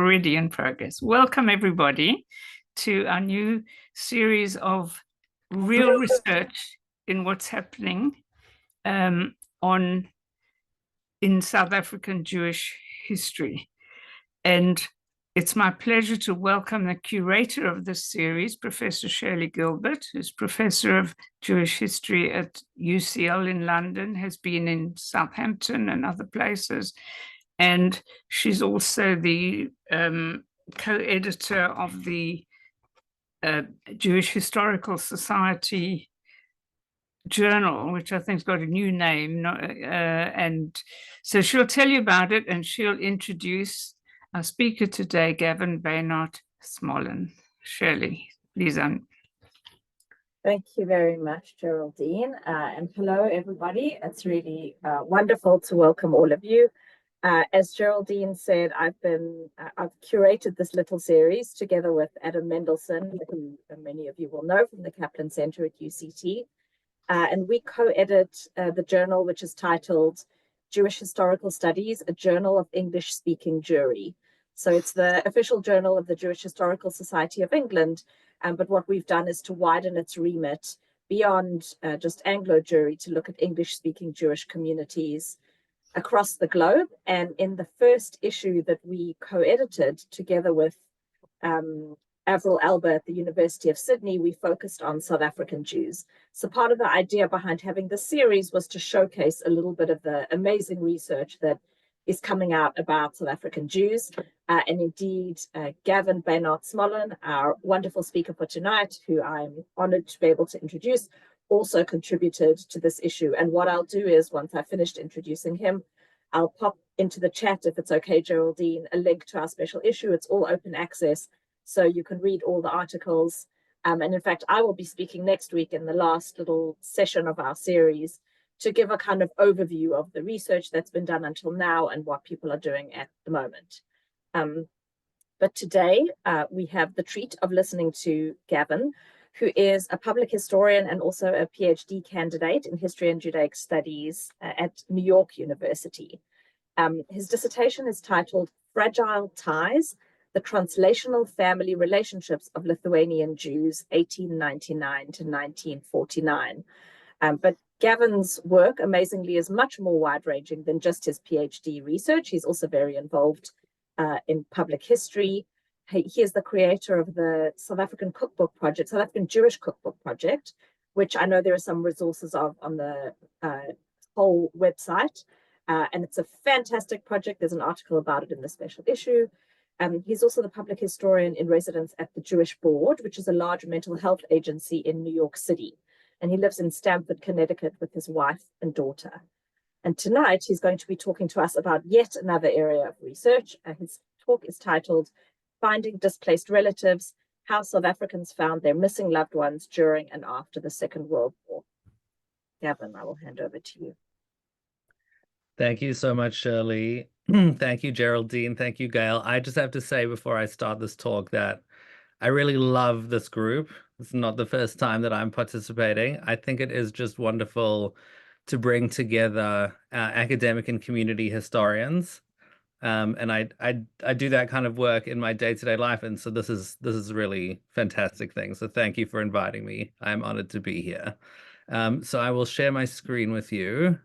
already in progress. Welcome, everybody, to our new series of real research in what's happening in South African Jewish history. And it's my pleasure to welcome the curator of this series, Professor Shirley Gilbert, who's Professor of Jewish History at UCL in London, has been in Southampton and other places. And she's also the co-editor of the Jewish Historical Society journal, which I think's got a new name. And so she'll tell you about it, and she'll introduce our speaker today, Gavin Beinart-Smollan. Shirley, please. Thank you very much, Geraldine. And hello, everybody. It's really wonderful to welcome all of you. As Geraldine said, I've curated this little series together with Adam Mendelsohn, who many of you will know from the Kaplan Center at UCT. And we co-edit the journal, which is titled Jewish Historical Studies, a Journal of English-Speaking Jewry. So it's the official journal of the Jewish Historical Society of England. But what we've done is to widen its remit beyond just Anglo Jewry to look at English-speaking Jewish communities across the globe. And in the first issue that we co-edited together with Avril Alba at the University of Sydney, we focused on South African Jews. So part of the idea behind having this series was to showcase a little bit of the amazing research that is coming out about South African Jews. And indeed, Gavin Beinart-Smollan, our wonderful speaker for tonight, who I'm honored to be able to introduce, also contributed to this issue. And what I'll do is, once I've finished introducing him, I'll pop into the chat, if it's okay, Geraldine, a link to our special issue. It's all open access, so you can read all the articles. And in fact, I will be speaking next week in the last little session of our series to give a kind of overview of the research that's been done until now and what people are doing at the moment. But today we have the treat of listening to Gavin, who is a public historian and also a PhD candidate in history and Judaic studies at New York University. His dissertation is titled Fragile Ties, the Translational Family Relationships of Lithuanian Jews, 1899 to 1949. But Gavin's work, amazingly, is much more wide-ranging than just his PhD research. He's also very involved in public history. He is the creator of the South African Cookbook Project, South African Jewish Cookbook Project, which I know there are some resources of on the whole website. And it's a fantastic project. There's an article about it in the special issue. He's also the public historian in residence at the Jewish Board, which is a large mental health agency in New York City. And he lives in Stamford, Connecticut with his wife and daughter. And tonight he's going to be talking to us about yet another area of research. His talk is titled Finding Displaced Relatives, How South Africans Found Their Missing Loved Ones During and After the Second World War. Gavin, I will hand over to you. Thank you so much, Shirley. Thank you, Geraldine. Thank you, Gail. I just have to say before I start this talk that I really love this group. It's not the first time that I'm participating. I think it is just wonderful to bring together academic and community historians. And I do that kind of work in my day-to-day life, and so this is a really fantastic thing. So thank you for inviting me. I'm honored to be here. So I will share my screen with you.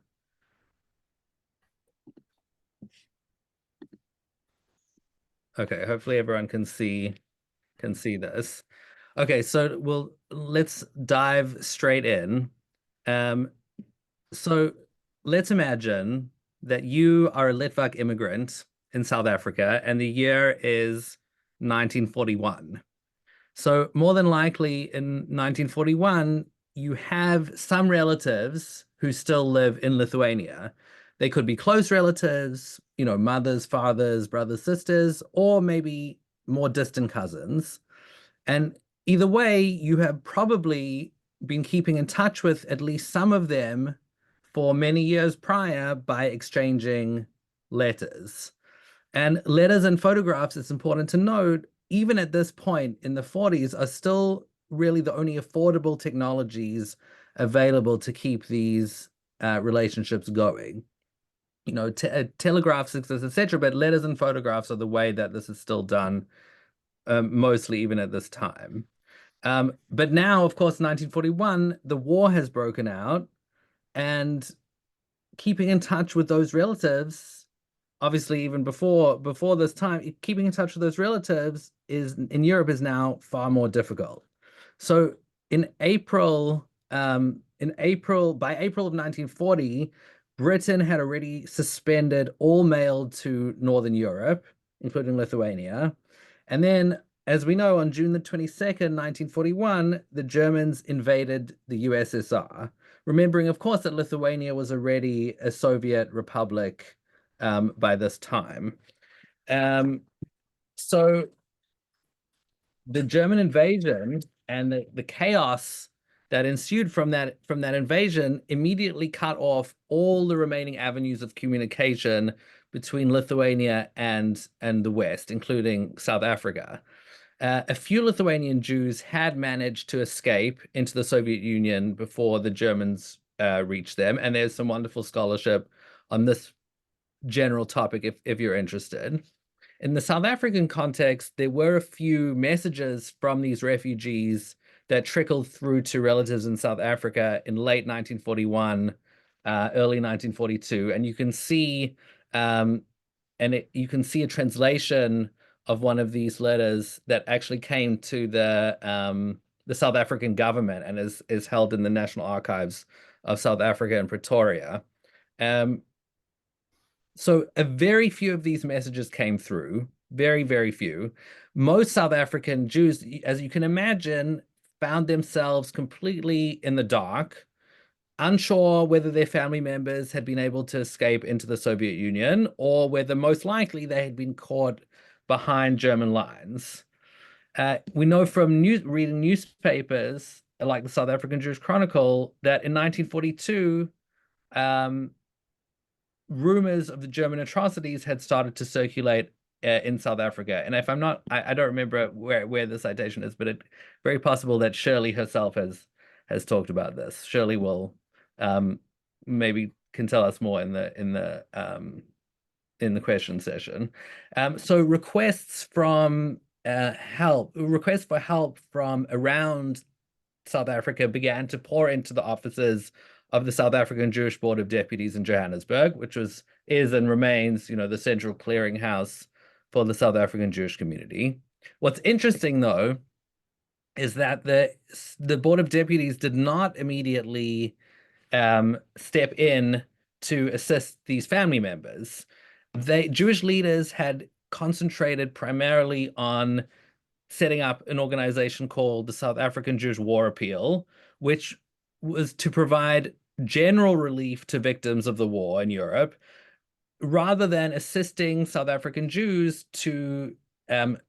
Okay, hopefully everyone can see this. Okay, so let's dive straight in. So let's imagine that you are a Litvak immigrant in South Africa, and the year is 1941. So more than likely in 1941, you have some relatives who still live in Lithuania. They could be close relatives, you know, mothers, fathers, brothers, sisters, or maybe more distant cousins. And either way, you have probably been keeping in touch with at least some of them for many years prior by exchanging letters. And letters and photographs, it's important to note, even at this point in the 40s, are still really the only affordable technologies available to keep these relationships going. telegraphs exist, etc. But letters and photographs are the way that this is still done, mostly even at this time. But now, of course, 1941, the war has broken out, and keeping in touch with those relatives, obviously even before this time, keeping in touch with those relatives in Europe is now far more difficult. So by April of 1940, Britain had already suspended all mail to Northern Europe, including Lithuania. And then, as we know, on June the 22nd, 1941, the Germans invaded the USSR, remembering, of course, that Lithuania was already a Soviet republic by this time. So the German invasion and the chaos that ensued from that invasion immediately cut off all the remaining avenues of communication between Lithuania and the West, including South Africa. A few Lithuanian Jews had managed to escape into the Soviet Union before the Germans reached them, and there's some wonderful scholarship on this general topic if you're interested. In the South African context, there were a few messages from these refugees that trickled through to relatives in South Africa in late 1941, early 1942, and you can see you can see a translation of one of these letters that actually came to the South African government and is held in the National Archives of South Africa in Pretoria. So a very few of these messages came through, very, very few. Most South African Jews, as you can imagine, found themselves completely in the dark, unsure whether their family members had been able to escape into the Soviet Union or whether most likely they had been caught behind German lines. We know from reading newspapers like the South African Jewish Chronicle that in 1942, rumors of the German atrocities had started to circulate in South Africa. And if I'm not, I don't remember where the citation is, but it's very possible that Shirley herself has talked about this. Shirley will maybe can tell us more in the question session. So requests for help from around South Africa began to pour into the offices of the South African Jewish Board of Deputies in Johannesburg, which is and remains, the central clearinghouse for the South African Jewish community. What's interesting, though, is that the Board of Deputies did not immediately step in to assist these family members. Jewish leaders had concentrated primarily on setting up an organization called the South African Jewish War Appeal, which was to provide general relief to victims of the war in Europe, rather than assisting South African Jews to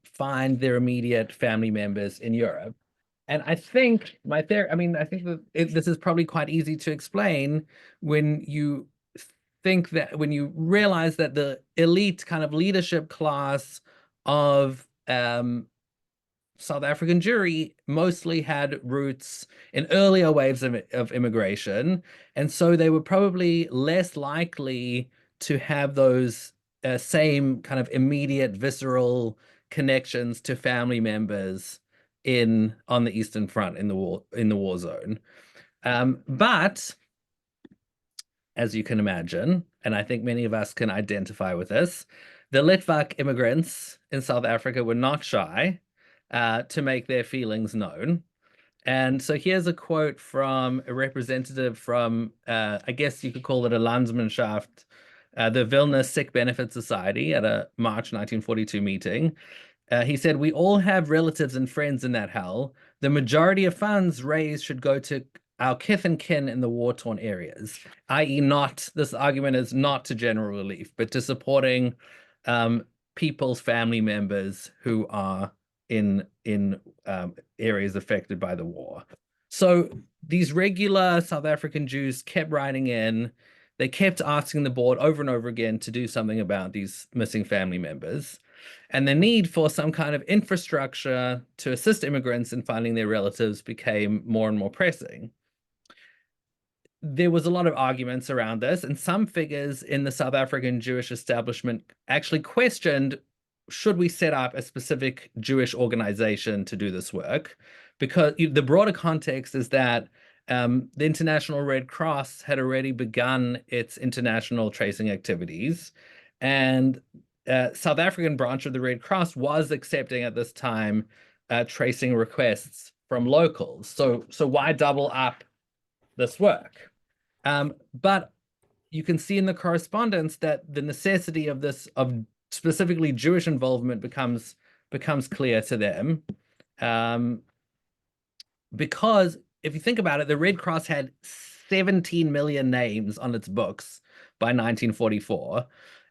find their immediate family members in Europe. And I think I think that this is probably quite easy to explain when you realize that the elite kind of leadership class of South African Jewry mostly had roots in earlier waves of immigration, and so they were probably less likely to have those same kind of immediate visceral connections to family members on the Eastern Front in the war zone. But as you can imagine, and I think many of us can identify with this, the Litvak immigrants in South Africa were not shy to make their feelings known. And so here's a quote from a representative from, I guess you could call it a Landsmannschaft, the Vilna Sick Benefit Society at a March 1942 meeting. He said, "We all have relatives and friends in that hell. The majority of funds raised should go to our kith and kin in the war-torn areas," i.e. this argument is not to general relief, but to supporting people's family members who are in areas affected by the war. So these regular South African Jews kept writing in. They kept asking the board over and over again to do something about these missing family members. And the need for some kind of infrastructure to assist immigrants in finding their relatives became more and more pressing. there was a lot of arguments around this, and some figures in the South African Jewish establishment actually questioned, should we set up a specific Jewish organization to do this work? Because the broader context is that the International Red Cross had already begun its international tracing activities, and South African branch of the Red Cross was accepting at this time tracing requests from locals. So why double up this work? But you can see in the correspondence that the necessity of this, of specifically Jewish involvement, becomes clear to them. Because if you think about it, the Red Cross had 17 million names on its books by 1944,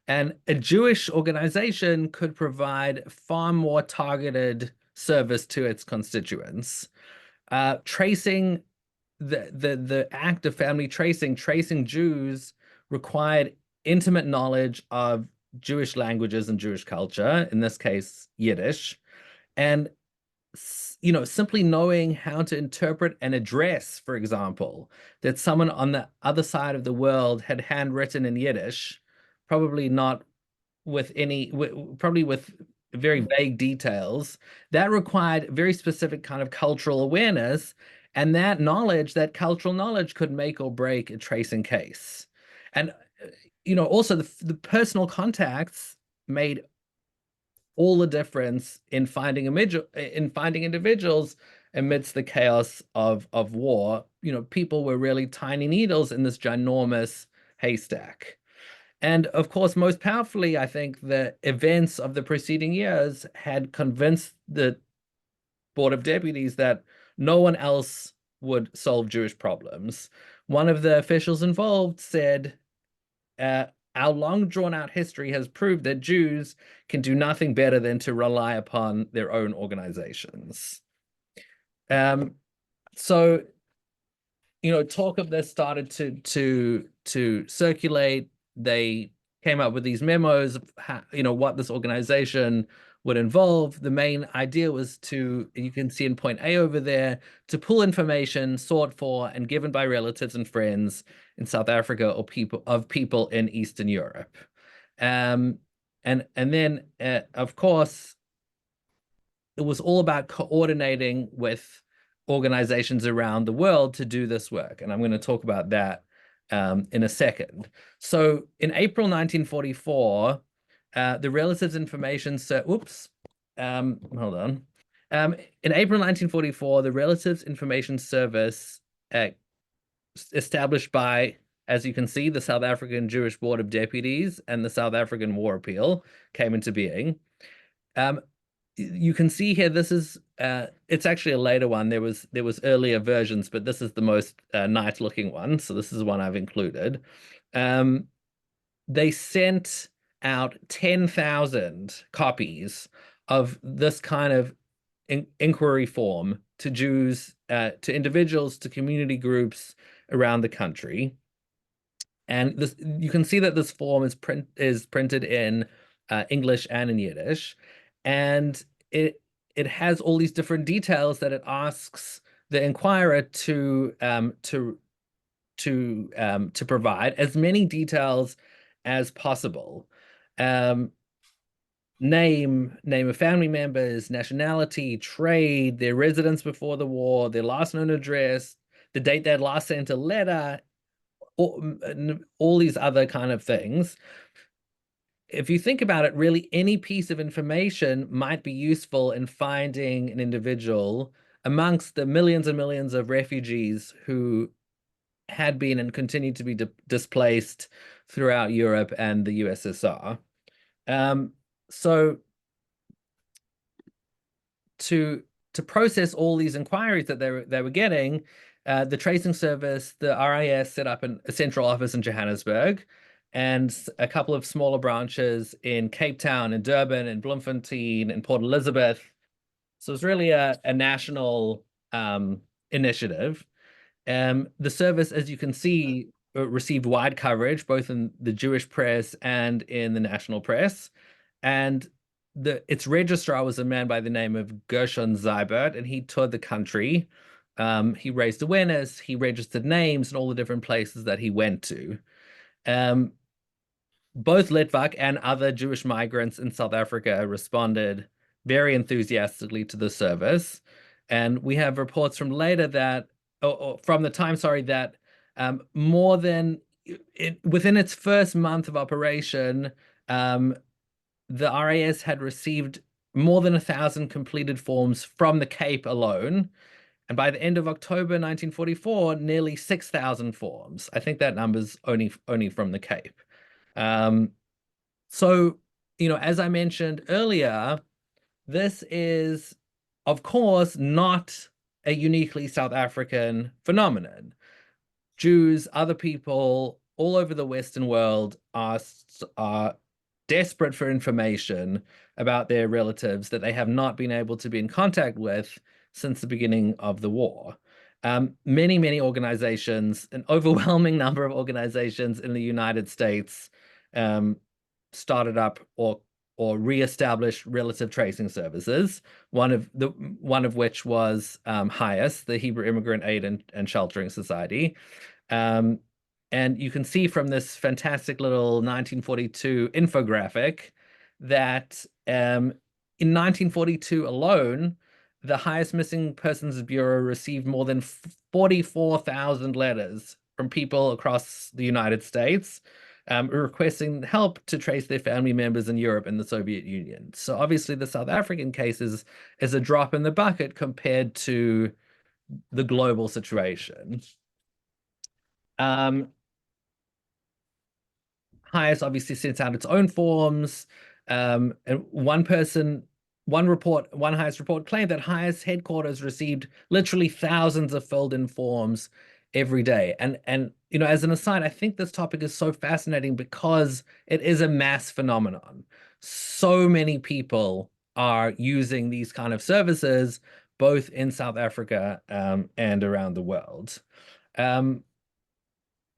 and a Jewish organization could provide far more targeted service to its constituents. Tracing the act of family tracing Jews required intimate knowledge of Jewish languages and Jewish culture, in this case, Yiddish, and simply knowing how to interpret an address, for example, that someone on the other side of the world had handwritten in Yiddish, probably not with any, probably with very vague details, that required very specific kind of cultural awareness. And that knowledge, that cultural knowledge, could make or break a tracing case. And, also the personal contacts made all the difference in finding individuals amidst the chaos of war. People were really tiny needles in this ginormous haystack. And of course, most powerfully, I think the events of the preceding years had convinced the Board of Deputies that no one else would solve Jewish problems. One of the officials involved said, our long drawn out history has proved that Jews can do nothing better than to rely upon their own organizations. So, talk of this started to circulate. They came up with these memos of how, what this organization would involve. The main idea was to, you can see in point A over there, to pull information sought for and given by relatives and friends in South Africa or people in Eastern Europe. And then, of course, it was all about coordinating with organizations around the world to do this work. And I'm going to talk about that in a second. So in April 1944, the Relatives Information hold on. In April 1944, the Relatives Information Service, established by, as you can see, the South African Jewish Board of Deputies and the South African War Appeal, came into being. You can see here, this is it's actually a later one. There was earlier versions, but this is the most nice looking one, so this is the one I've included. They sent out 10,000 copies of this kind of inquiry form to Jews, to individuals, to community groups around the country. And this, you can see that this form is printed in English and in Yiddish, and it has all these different details that it asks the inquirer to provide as many details as possible. Name of family members, nationality, trade, their residence before the war, their last known address, the date they last sent a letter, all these other kind of things. If you think about it, really any piece of information might be useful in finding an individual amongst the millions and millions of refugees who had been and continued to be displaced throughout Europe and the USSR. So to process all these inquiries that they were getting, the tracing service, the RIS, set up a central office in Johannesburg and a couple of smaller branches in Cape Town, in Durban, in Bloemfontein, in Port Elizabeth. So it's really a national initiative. The service, as you can see, received wide coverage, both in the Jewish press and in the national press. And its registrar was a man by the name of Gershon Seibert, and he toured the country He raised awareness, he registered names in all the different places that he went to. Both Litvak and other Jewish migrants in South Africa responded very enthusiastically to the service. And we have reports from later that, or from the time, sorry, that more than within its first month of operation, the RAS had received more than 1,000 completed forms from the Cape alone. And by the end of October 1944, nearly 6,000 forms. I think that number's only from the Cape. So, as I mentioned earlier, this is, of course, not a uniquely South African phenomenon. Jews, other people all over the Western world are desperate for information about their relatives that they have not been able to be in contact with since the beginning of the war. Many organizations, an overwhelming number of organizations in the United States, started up or reestablished relative tracing services. One of which was HIAS, the Hebrew Immigrant Aid and Sheltering Society. And you can see from this fantastic little 1942 infographic that in 1942 alone, the Highest Missing Persons Bureau received more than 44,000 letters from people across the United States requesting help to trace their family members in Europe and the Soviet Union. So obviously the South African case is a drop in the bucket compared to the global situation. HIAS obviously sends out its own forms. And one HIAS report claimed that HIAS headquarters received literally thousands of filled-in forms every day. And as an aside, I think this topic is so fascinating because it is a mass phenomenon. So many people are using these kind of services, both in South Africa and around the world.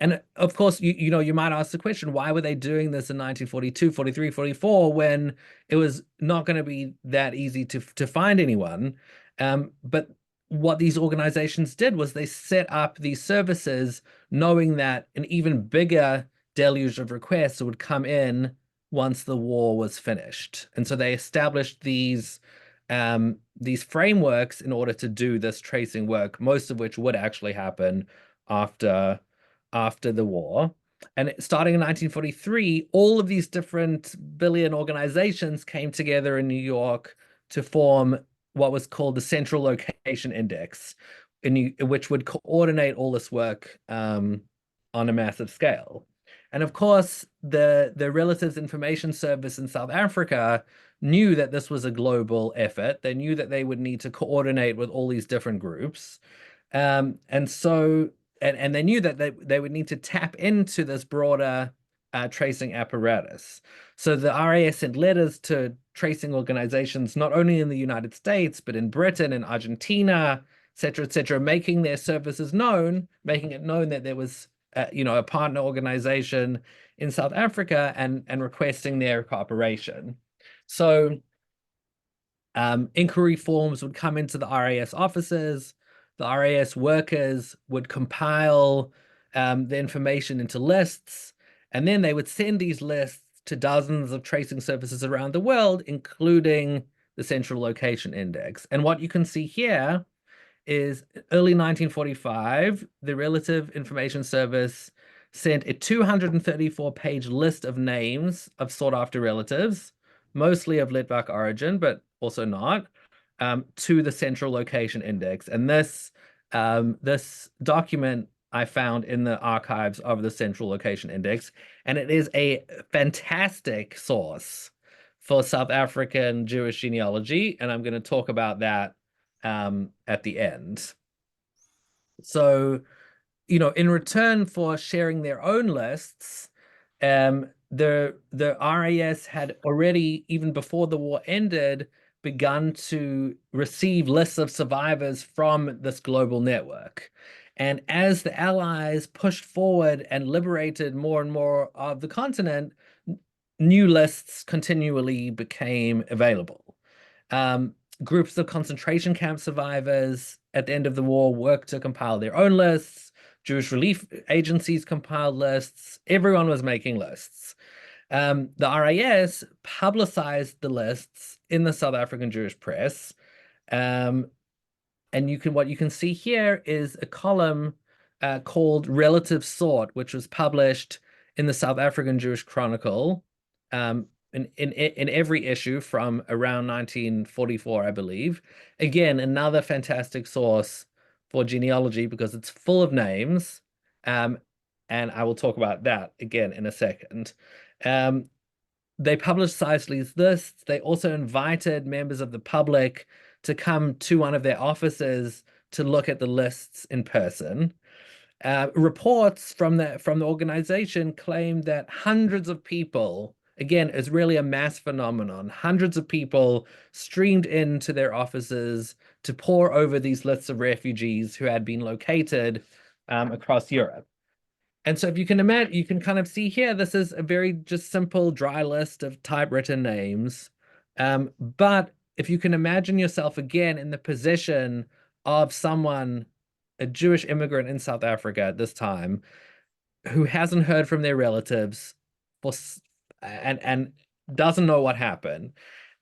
And of course, you might ask the question, why were they doing this in 1942, 43, 44, when it was not going to be that easy to find anyone? But what these organizations did was they set up these services knowing that an even bigger deluge of requests would come in once the war was finished. And so they established these frameworks in order to do this tracing work, most of which would actually happen after the war. And starting in 1943, all of these different billion organizations came together in New York to form what was called the Central Location Index, which would coordinate all this work on a massive scale. And of course, the Relatives Information Service in South Africa knew that this was a global effort. They knew that they would need to coordinate with all these different groups. And they knew that they would need to tap into this broader tracing apparatus. So the RAS sent letters to tracing organizations, not only in the United States, but in Britain and Argentina, et cetera, making their services known, making it known that there was a partner organization in South Africa and requesting their cooperation. So inquiry forms would come into the RAS offices. The RAS workers would compile the information into lists, and then they would send these lists to dozens of tracing services around the world, including the Central Location Index. And what you can see here is early 1945, the Relative Information Service sent a 234-page list of names of sought-after relatives, mostly of Litvak origin, but also not, to the Central Location Index. And this document I found in the archives of the Central Location Index, and it is a fantastic source for South African Jewish genealogy, and I'm going to talk about that at the end. So, in return for sharing their own lists, the RAS had already, even before the war ended, begun to receive lists of survivors from this global network. And as the Allies pushed forward and liberated more and more of the continent, new lists continually became available. Groups of concentration camp survivors at the end of the war worked to compile their own lists. Jewish relief agencies compiled lists. Everyone was making lists. The RAS publicized the lists in the South African Jewish press. And what you can see here is a column called Relative Sort, which was published in the South African Jewish Chronicle in every issue from around 1944, I believe. Again, another fantastic source for genealogy because it's full of names. And I will talk about that again in a second. They publicized these lists. They also invited members of the public to come to one of their offices to look at the lists in person. Reports from the organization claim that hundreds of people, again, it's really a mass phenomenon, hundreds of people streamed into their offices to pore over these lists of refugees who had been located across Europe. And so if you can imagine, you can kind of see here, this is a very just simple dry list of typewritten names. But if you can imagine yourself again in the position of someone, a Jewish immigrant in South Africa at this time, who hasn't heard from their relatives and doesn't know what happened,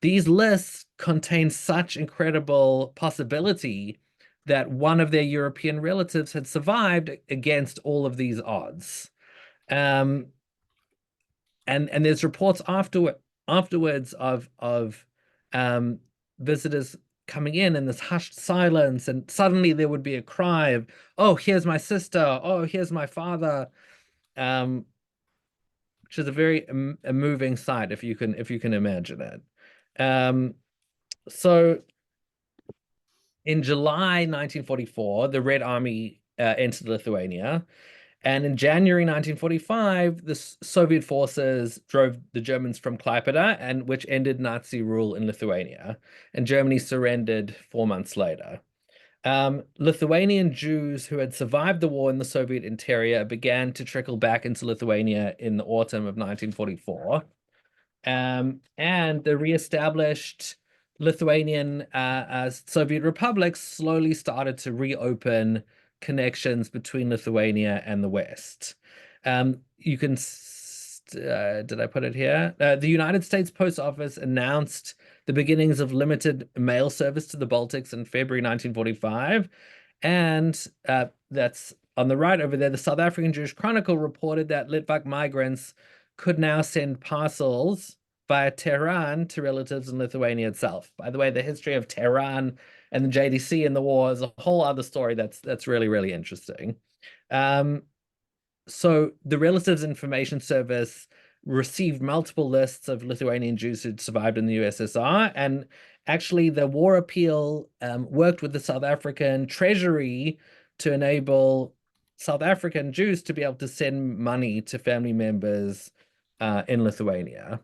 these lists contain such incredible possibility that one of their European relatives had survived against all of these odds. And there's reports afterwards of visitors coming in this hushed silence, and suddenly there would be a cry of, "Oh, here's my sister. Oh, here's my father," which is a very a moving sight if you can imagine it. So in July 1944, the Red Army entered Lithuania. And in January 1945, the Soviet forces drove the Germans from Klaipėda, which ended Nazi rule in Lithuania. And Germany surrendered 4 months later. Lithuanian Jews who had survived the war in the Soviet interior began to trickle back into Lithuania in the autumn of 1944. And the reestablished Lithuanian Soviet republics slowly started to reopen connections between Lithuania and the West. You can, did I put it here? The United States Post Office announced the beginnings of limited mail service to the Baltics in February 1945. And that's on the right over there. The South African Jewish Chronicle reported that Litvak migrants could now send parcels via Tehran to relatives in Lithuania itself. By the way, the history of Tehran and the JDC in the war is a whole other story that's really, really interesting. So the Relatives Information Service received multiple lists of Lithuanian Jews who'd survived in the USSR, and actually the war appeal worked with the South African Treasury to enable South African Jews to be able to send money to family members in Lithuania.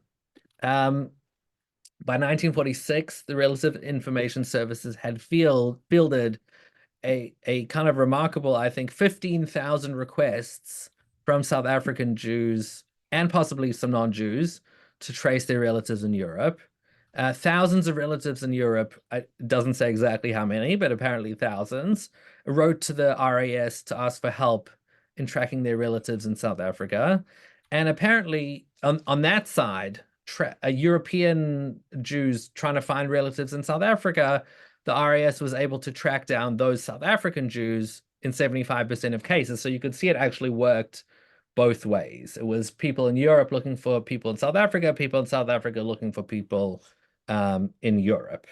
By 1946, the Relative Information Services had fielded a kind of remarkable, I think, 15,000 requests from South African Jews and possibly some non-Jews to trace their relatives in Europe. Thousands of relatives in Europe, it doesn't say exactly how many, but apparently thousands, wrote to the RAS to ask for help in tracking their relatives in South Africa. And apparently on that side, European Jews trying to find relatives in South Africa, the RAS was able to track down those South African Jews in 75% of cases. So you could see it actually worked both ways. It was people in Europe looking for people in South Africa, people in South Africa looking for people in Europe.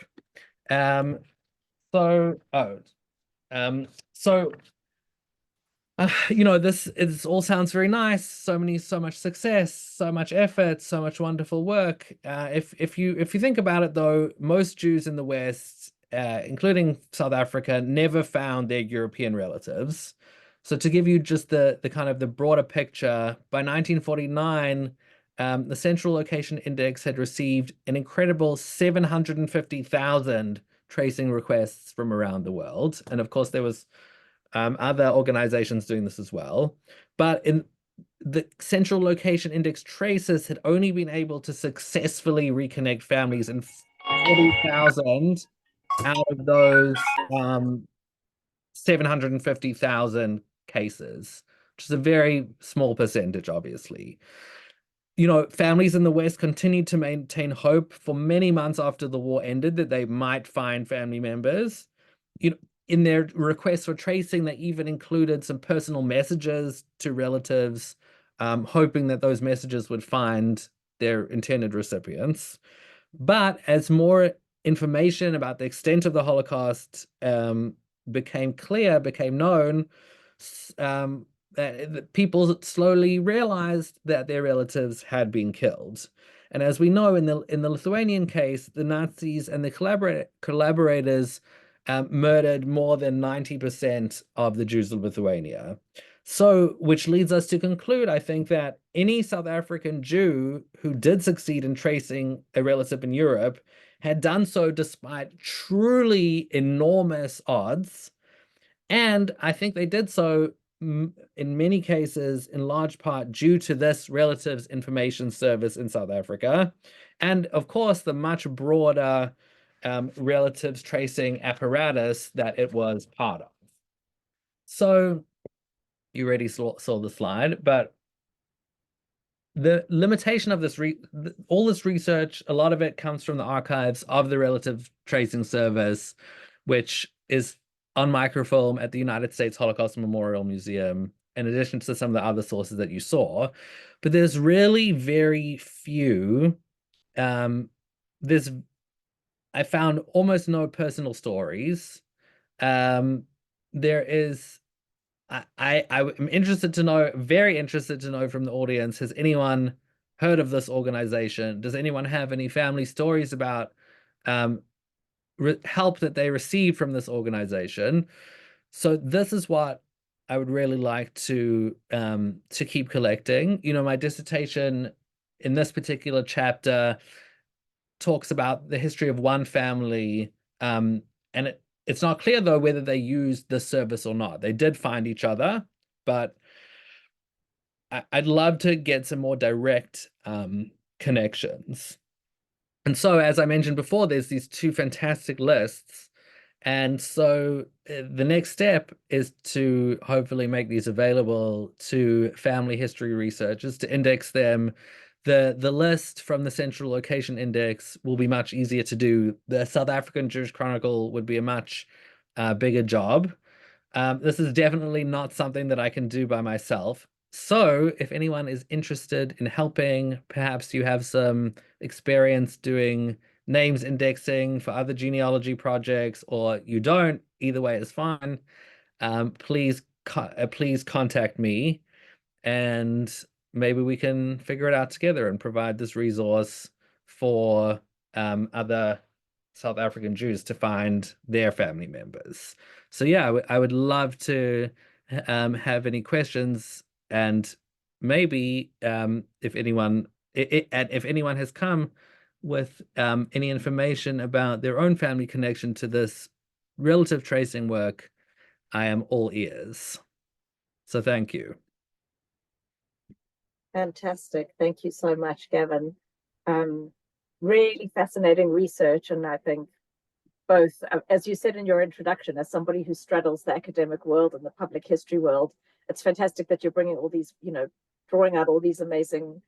You know, this all sounds very nice. So much success, so much effort, so much wonderful work. If you think about it, though, most Jews in the West, including South Africa, never found their European relatives. So to give you just the kind of the broader picture, by 1949, the Central Location Index had received an incredible 750,000 tracing requests from around the world, and of course there was other organizations doing this as well. But in the Central Location Index traces had only been able to successfully reconnect families in 40,000 out of those 750,000 cases, which is a very small percentage, obviously. You know, families in the West continued to maintain hope for many months after the war ended that they might find family members. You know, in their requests for tracing, they even included some personal messages to relatives, hoping that those messages would find their intended recipients. But as more information about the extent of the Holocaust became known, that people slowly realized that their relatives had been killed. And as we know, in the Lithuanian case, the Nazis and the collaborators murdered more than 90% of the Jews of Lithuania. So, which leads us to conclude, I think, that any South African Jew who did succeed in tracing a relative in Europe had done so despite truly enormous odds. And I think they did so in many cases, in large part, due to this relatives information service in South Africa. And of course, the much broader relatives tracing apparatus that it was part of. So you already saw the slide, but the limitation of this all this research, a lot of it comes from the archives of the relative tracing service, which is on microfilm at the United States Holocaust Memorial Museum, in addition to some of the other sources that you saw. But there's really very few. I found almost no personal stories. There is. I'm interested to know, very interested to know from the audience, has anyone heard of this organization? Does anyone have any family stories about help that they received from this organization? So this is what I would really like to keep collecting. You know, my dissertation in this particular chapter talks about the history of one family, and it's not clear, though, whether they used this service or not. They did find each other, but I'd love to get some more direct connections. And so, as I mentioned before, there's these two fantastic lists. And so the next step is to hopefully make these available to family history researchers to index them. The list from the Central Location Index will be much easier to do. The South African Jewish Chronicle would be a much bigger job. This is definitely not something that I can do by myself. So if anyone is interested in helping, perhaps you have some experience doing names indexing for other genealogy projects, or you don't, either way is fine. Please contact me, and maybe we can figure it out together and provide this resource for other South African Jews to find their family members. So yeah, I would love to have any questions, and maybe if anyone has come with any information about their own family connection to this relative tracing work, I am all ears. So thank you. Fantastic. Thank you so much, Gavin. Really fascinating research. And I think both, as you said in your introduction, as somebody who straddles the academic world and the public history world, it's fantastic that you're bringing all these, drawing out all these amazing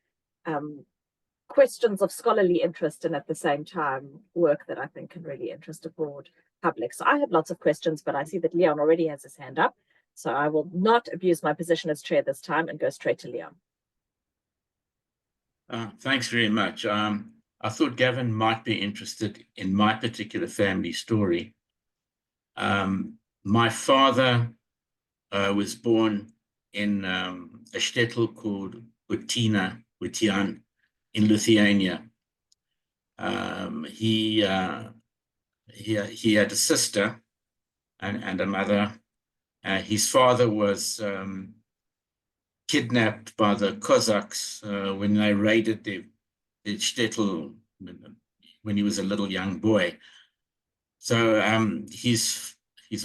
questions of scholarly interest, and at the same time, work that I think can really interest a broad public. So I have lots of questions, but I see that Leon already has his hand up. So I will not abuse my position as chair this time and go straight to Leon. Thanks very much. I thought Gavin might be interested in my particular family story. My father was born in a shtetl called Utian in Lithuania. He had a sister and a mother. His father was kidnapped by the Cossacks when they raided the shtetl when he was a little young boy. So his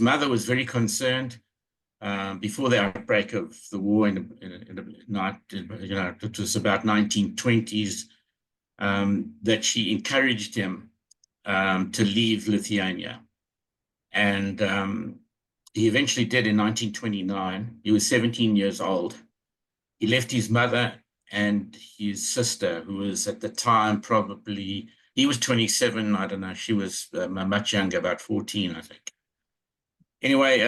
mother was very concerned before the outbreak of the war in the night, it was about 1920s, that she encouraged him to leave Lithuania. And he eventually did in 1929. He was 17 years old. He left his mother and his sister, who was at the time probably, he was 27, I don't know, she was much younger, about 14, I think. Anyway,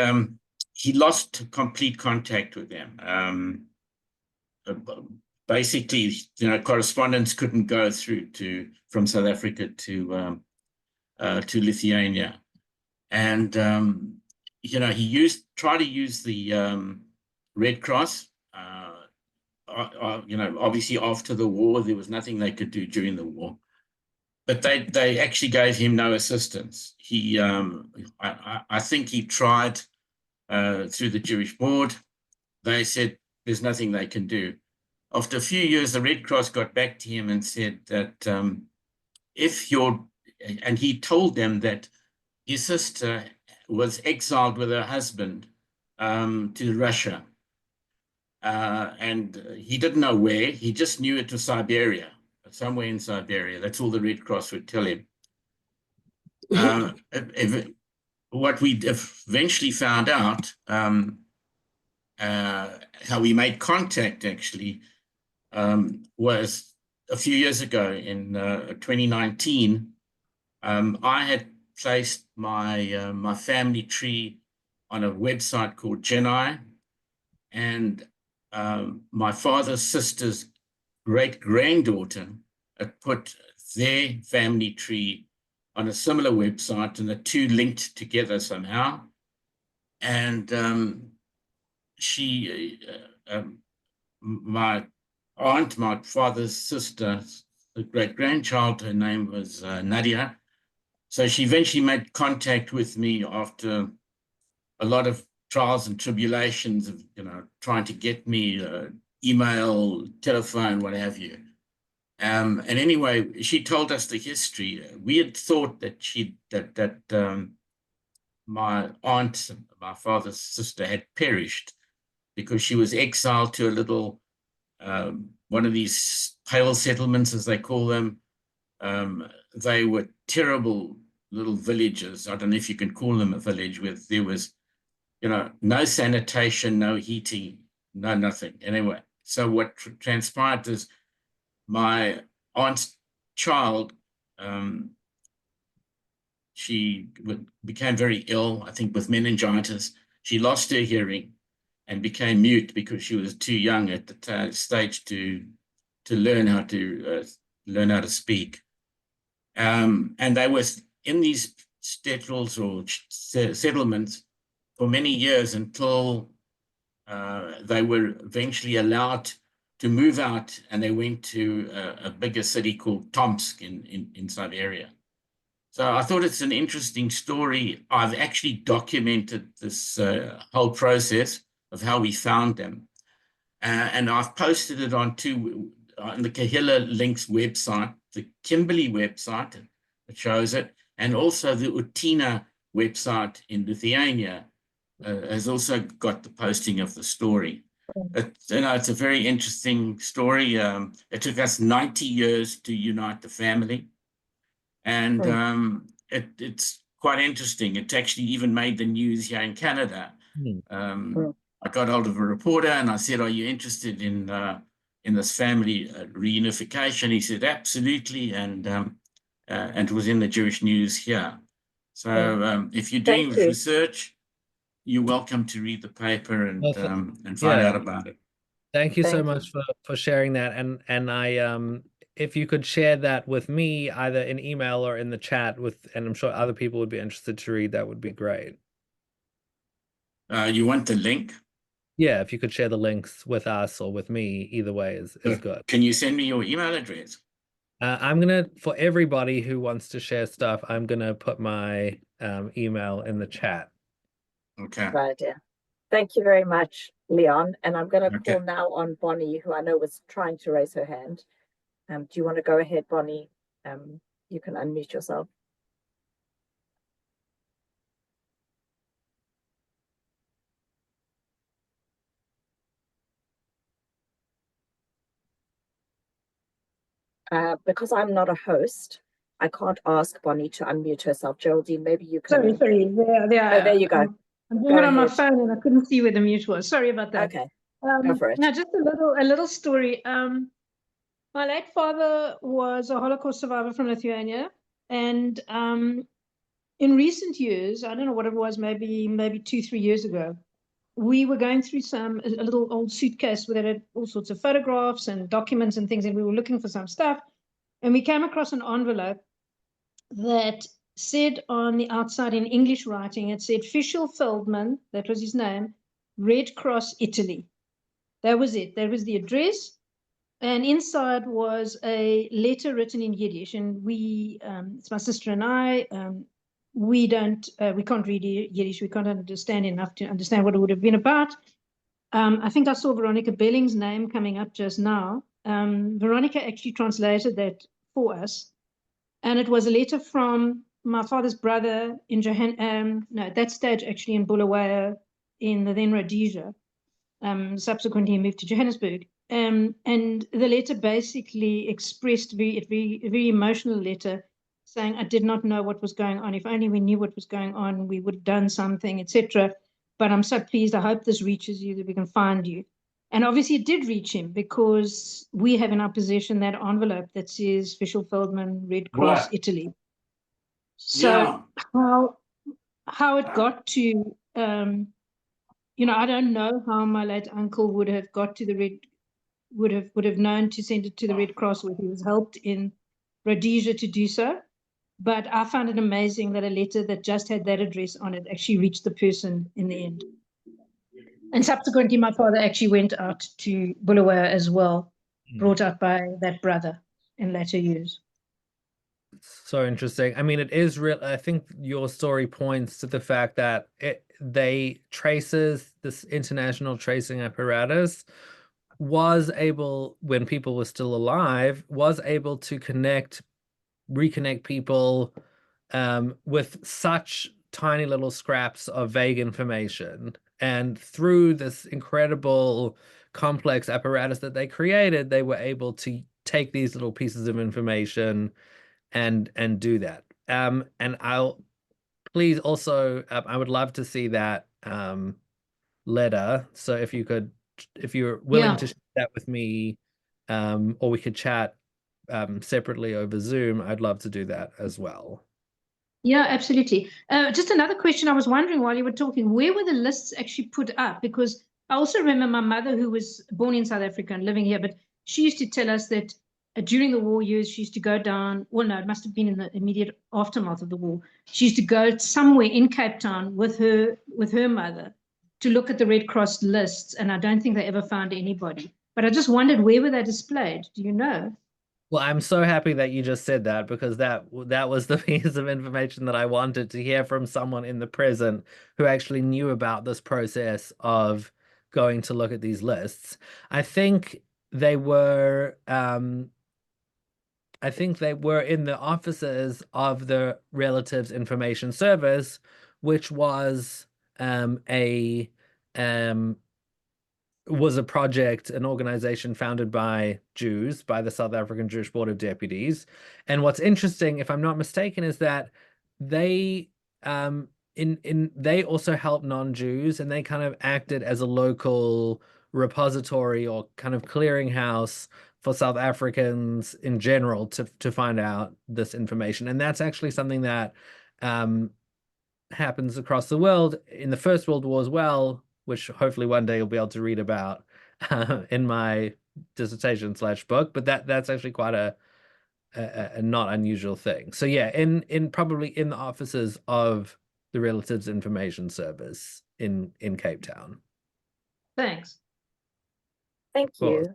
he lost complete contact with them. Basically, correspondence couldn't go through from South Africa to Lithuania. And, he tried to use the Red Cross. Obviously after the war, there was nothing they could do during the war. But they actually gave him no assistance. I think he tried through the Jewish board. They said there's nothing they can do. After a few years, the Red Cross got back to him and said that and he told them that his sister was exiled with her husband to Russia. And he didn't know where. He just knew it was Siberia, somewhere in Siberia. That's all the Red Cross would tell him. What we eventually found out, how we made contact actually, was a few years ago in 2019. I had placed my family tree on a website called Genii, and my father's sister's great-granddaughter had put their family tree on a similar website, and the two linked together somehow. And my aunt, my father's sister, the great-grandchild, her name was Nadia. So she eventually made contact with me after a lot of trials and tribulations of, trying to get me email, telephone, what have you. And anyway, she told us the history. We had thought that my aunt, my father's sister, had perished because she was exiled to a little, one of these pale settlements, as they call them. They were terrible little villages. I don't know if you can call them a village, where there was, no sanitation, no heating, no nothing. Anyway, so what transpired is my aunt's child, she became very ill, I think with meningitis. She lost her hearing and became mute because she was too young at the stage to learn how to speak. And they were in these shtetls or settlements for many years until they were eventually allowed to move out, and they went to a bigger city called Tomsk in Siberia. So I thought it's an interesting story. I've actually documented this whole process of how we found them. And I've posted it on the Kahila Links website, the Kimberley website, it shows it, and also the Utina website in Lithuania has also got the posting of the story. It's a very interesting story. It took us 90 years to unite the family. And it's quite interesting. It actually even made the news here in Canada. I got hold of a reporter and I said, "Are you interested in this family reunification?" He said, "Absolutely," and it was in the Jewish news here. So if you're doing research, you're welcome to read the paper and find out about it. Thank you so much for sharing that. And I if you could share that with me either in email or in the chat and I'm sure other people would be interested to read, that would be great. You want the link? Yeah, if you could share the links with us or with me, either way is good. Can you send me your email address? I'm gonna, for everybody who wants to share stuff, I'm gonna put my email in the chat. Okay. Right, yeah. Thank you very much, Leon. And I'm going to call now on Bonnie, who I know was trying to raise her hand. Do you want to go ahead, Bonnie? You can unmute yourself. Because I'm not a host, I can't ask Bonnie to unmute herself. Geraldine, maybe you can. Sorry. Oh, there you go. I'm doing Go it on my ahead. phone and I couldn't see where the mute was. Sorry about that. Okay, go for it. Now, just a little story. My late father was a Holocaust survivor from Lithuania, and in recent years, I don't know what it was, maybe 2-3 years ago, we were going through a little old suitcase that had all sorts of photographs and documents and things, and we were looking for some stuff, and we came across an envelope that said on the outside in English writing, it said Fischl Feldman, that was his name, Red Cross Italy. That was it. That was the address. And inside was a letter written in Yiddish. And it's my sister and I, we can't read Yiddish. We can't understand enough to understand what it would have been about. I think I saw Veronica Belling's name coming up just now. Veronica actually translated that for us. And it was a letter from my father's brother in at that stage actually in Bulawayo in the then Rhodesia. Subsequently he moved to Johannesburg. And the letter basically expressed a very emotional letter saying, I did not know what was going on. If only we knew what was going on, we would have done something, etc. But I'm so pleased. I hope this reaches you, that we can find you. And obviously it did reach him because we have in our possession that envelope that says Fischl Feldman, Red Cross, Italy. So how it got to, I don't know how my late uncle would have got to would have known to send it to the Red Cross, where he was helped in Rhodesia to do so. But I found it amazing that a letter that just had that address on it actually reached the person in the end. And subsequently, my father actually went out to Bulawayo as well, brought up by that brother in later years. So interesting. I mean, it is real. I think your story points to the fact that this international tracing apparatus was able, when people were still alive, was able to reconnect people with such tiny little scraps of vague information. And through this incredible complex apparatus that they created, they were able to take these little pieces of information and do that. And I'll please also, I would love to see that letter. So if you're willing to share that with me, or we could chat separately over Zoom, I'd love to do that as well. Yeah, absolutely. Just another question I was wondering while you were talking, where were the lists actually put up? Because I also remember my mother, who was born in South Africa and living here, but she used to tell us that during the war years, she used to go down, well, no, it must have been in the immediate aftermath of the war. She used to go somewhere in Cape Town with her mother to look at the Red Cross lists, and I don't think they ever found anybody. But I just wondered, where were they displayed? Do you know? Well, I'm so happy that you just said that, because that was the piece of information that I wanted to hear from someone in the present who actually knew about this process of going to look at these lists. I think they were in the offices of the Relatives Information Service, which was was a project, an organization founded by Jews, by the South African Jewish Board of Deputies. And what's interesting, if I'm not mistaken, is that they they also helped non-Jews, and they kind of acted as a local repository or kind of clearinghouse for South Africans in general to find out this information. And that's actually something that happens across the world in the First World War as well, which hopefully one day you'll be able to read about in my dissertation/book. But that's actually quite a not unusual thing. So yeah, in probably in the offices of the Relatives Information Service in Cape Town. Thanks. Thank you.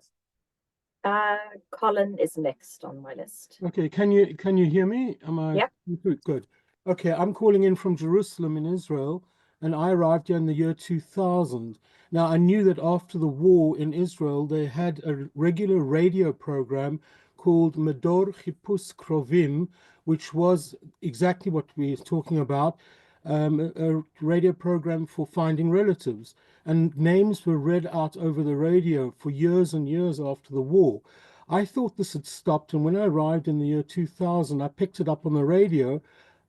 Colin is next on my list. Okay, can you hear me? Am I? Yeah. Good. Okay, I'm calling in from Jerusalem in Israel, and I arrived here in the year 2000. Now, I knew that after the war in Israel, they had a regular radio program called Medor Chipus Krovim, which was exactly what we're talking about, a radio program for finding relatives. And names were read out over the radio for years and years after the war. I thought this had stopped, and when I arrived in the year 2000, I picked it up on the radio,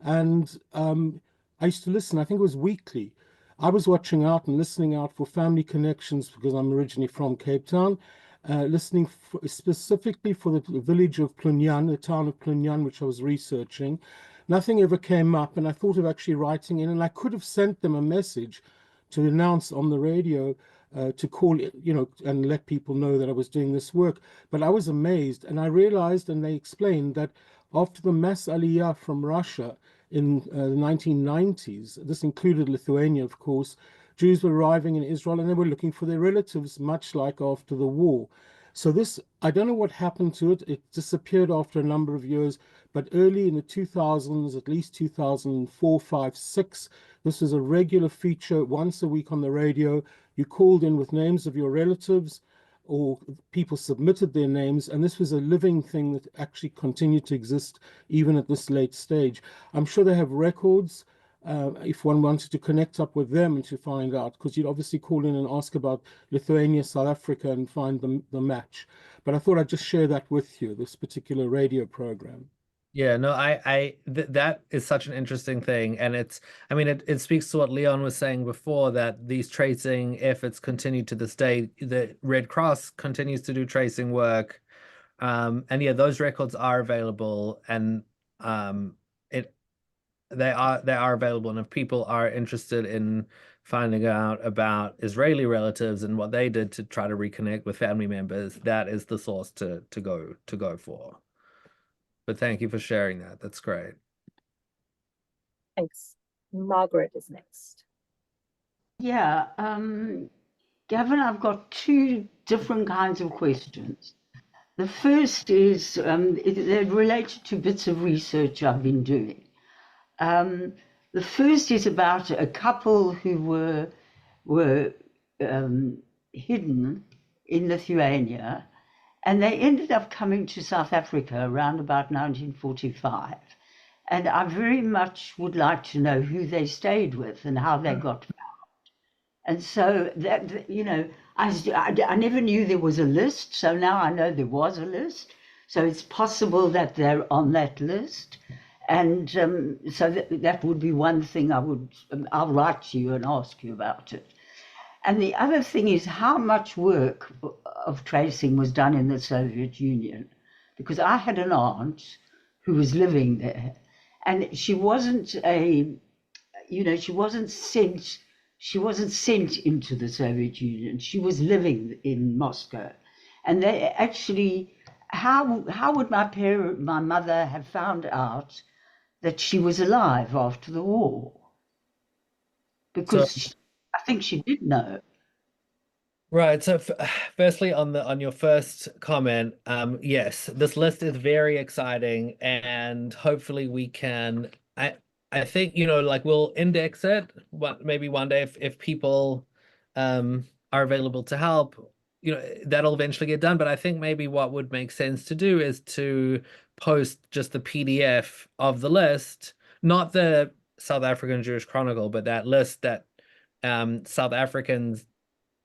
and I used to listen. I think it was weekly. I was watching out and listening out for family connections because I'm originally from Cape Town, listening specifically for the village of Plunyan, the town of Plunyan, which I was researching. Nothing ever came up, and I thought of actually writing in, and I could have sent them a message to announce on the radio, to call it, and let people know that I was doing this work. But I was amazed, and I realized, and they explained that after the mass aliyah from Russia in the 1990s, this included Lithuania, of course, Jews were arriving in Israel and they were looking for their relatives, much like after the war. So this, I don't know what happened to it. It disappeared after a number of years, but early in the 2000s, at least 2004, 5, 6, this was a regular feature once a week on the radio. You called in with names of your relatives, or people submitted their names, and this was a living thing that actually continued to exist even at this late stage. I'm sure they have records if one wanted to connect up with them and to find out, because you'd obviously call in and ask about Lithuania, South Africa, and find the match. But I thought I'd just share that with you, this particular radio program. Yeah, no, that is such an interesting thing. And I mean, it speaks to what Leon was saying before, that these tracing efforts continue to this day. The Red Cross continues to do tracing work. And yeah, those records are available, and they are available. And if people are interested in finding out about Israeli relatives and what they did to try to reconnect with family members, that is the source to go for. But thank you for sharing that. That's great. Thanks. Margaret is next. Yeah, Gavin, I've got two different kinds of questions. The first is they're related to bits of research I've been doing. The first is about a couple who were hidden in Lithuania, and they ended up coming to South Africa around about 1945. And I very much would like to know who they stayed with and how they got found. And so that, I never knew there was a list. So now I know there was a list. So it's possible that they're on that list. And so that would be one thing I'll write to you and ask you about it. And the other thing is how much work of tracing was done in the Soviet Union, because I had an aunt who was living there, and she wasn't she wasn't sent into the Soviet Union. She was living in Moscow, and they actually, how would my mother have found out that she was alive after the war? Because I think she did know. Right. So firstly, on your first comment, yes, this list is very exciting, and hopefully we can. I think, like, we'll index it, maybe one day if people are available to help, that'll eventually get done. But I think maybe what would make sense to do is to post just the PDF of the list, not the South African Jewish Chronicle, but that list that South Africans,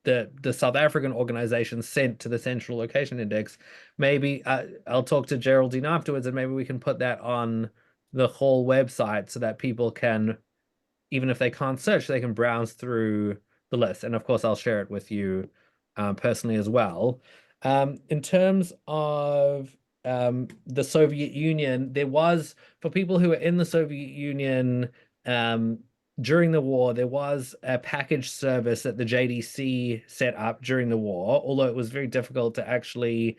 the South African organization sent to the Central Location Index. Maybe I'll talk to Geraldine afterwards, and maybe we can put that on the whole website so that people can, even if they can't search, they can browse through the list. And of course, I'll share it with you personally as well. In terms of the Soviet Union, there was, for people who were in the Soviet Union during the war, there was a package service that the JDC set up during the war, although it was very difficult to actually